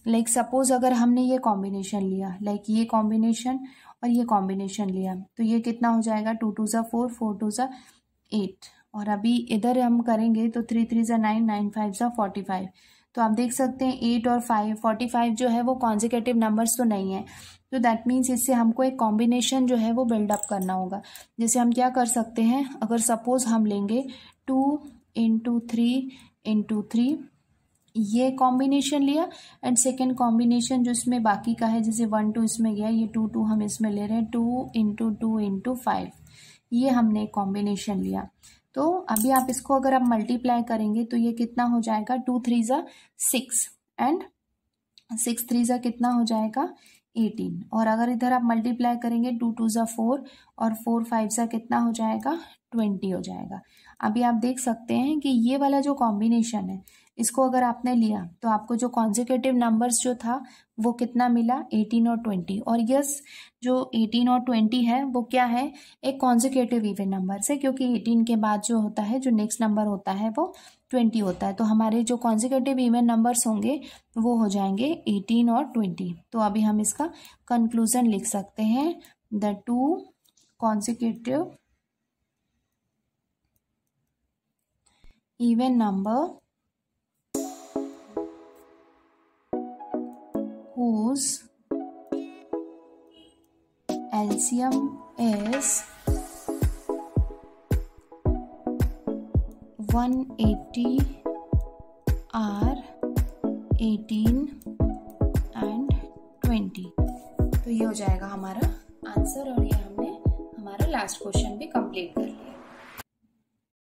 लाइक सपोज अगर हमने ये कॉम्बिनेशन लिया, लाइक ये कॉम्बिनेशन और ये कॉम्बिनेशन लिया, तो ये कितना हो जाएगा 2 2 4 4 2 8. और अभी इधर हम करेंगे तो 3 3 9 9 5 45. तो आप देख सकते हैं 8 और 5 45 जो है वो कॉन्जिक्यूटिव नंबर्स तो नहीं है. तो दैट मीन्स इससे हमको एक कॉम्बिनेशन जो है वो बिल्डअप करना होगा. जैसे हम क्या कर सकते हैं, अगर सपोज हम लेंगे 2 इंटू 3 इंटू 3, ये कॉम्बिनेशन लिया एंड सेकेंड कॉम्बिनेशन जो इसमें बाकी का है, जैसे 1 2 इसमें गया, ये 2 2 हम इसमें ले रहे हैं. 2 इंटू 2 इंटू 5, ये हमने कॉम्बिनेशन लिया. तो अभी आप इसको अगर आप मल्टीप्लाई करेंगे तो ये कितना हो जाएगा 2 3 6 एंड 6 3 कितना हो जाएगा 18. और अगर इधर आप मल्टीप्लाई करेंगे 2 2 4 और 4 5 कितना हो जाएगा 20 हो जाएगा. अभी आप देख सकते हैं कि ये वाला जो कॉम्बिनेशन है इसको अगर आपने लिया तो आपको जो कॉन्जिक्यूटिव नंबर्स जो था वो कितना मिला 18 और 20. और यस, जो 18 और 20 है वो क्या है, एक कॉन्जिक्यूटिव इवन नंबर है, क्योंकि 18 के बाद जो होता है, जो नेक्स्ट नंबर होता है वो 20 होता है. तो हमारे जो कॉन्जिक्यूटिव इवन नंबर्स होंगे वो हो जाएंगे 18 और 20. तो अभी हम इसका कंक्लूजन लिख सकते हैं, the 2 consecutive even number whose LCM is 180 are 18 and 20. तो ये हो जाएगा हमारा आंसर. और ये हमने हमारा लास्ट क्वेश्चन भी कंप्लीट कर लिया.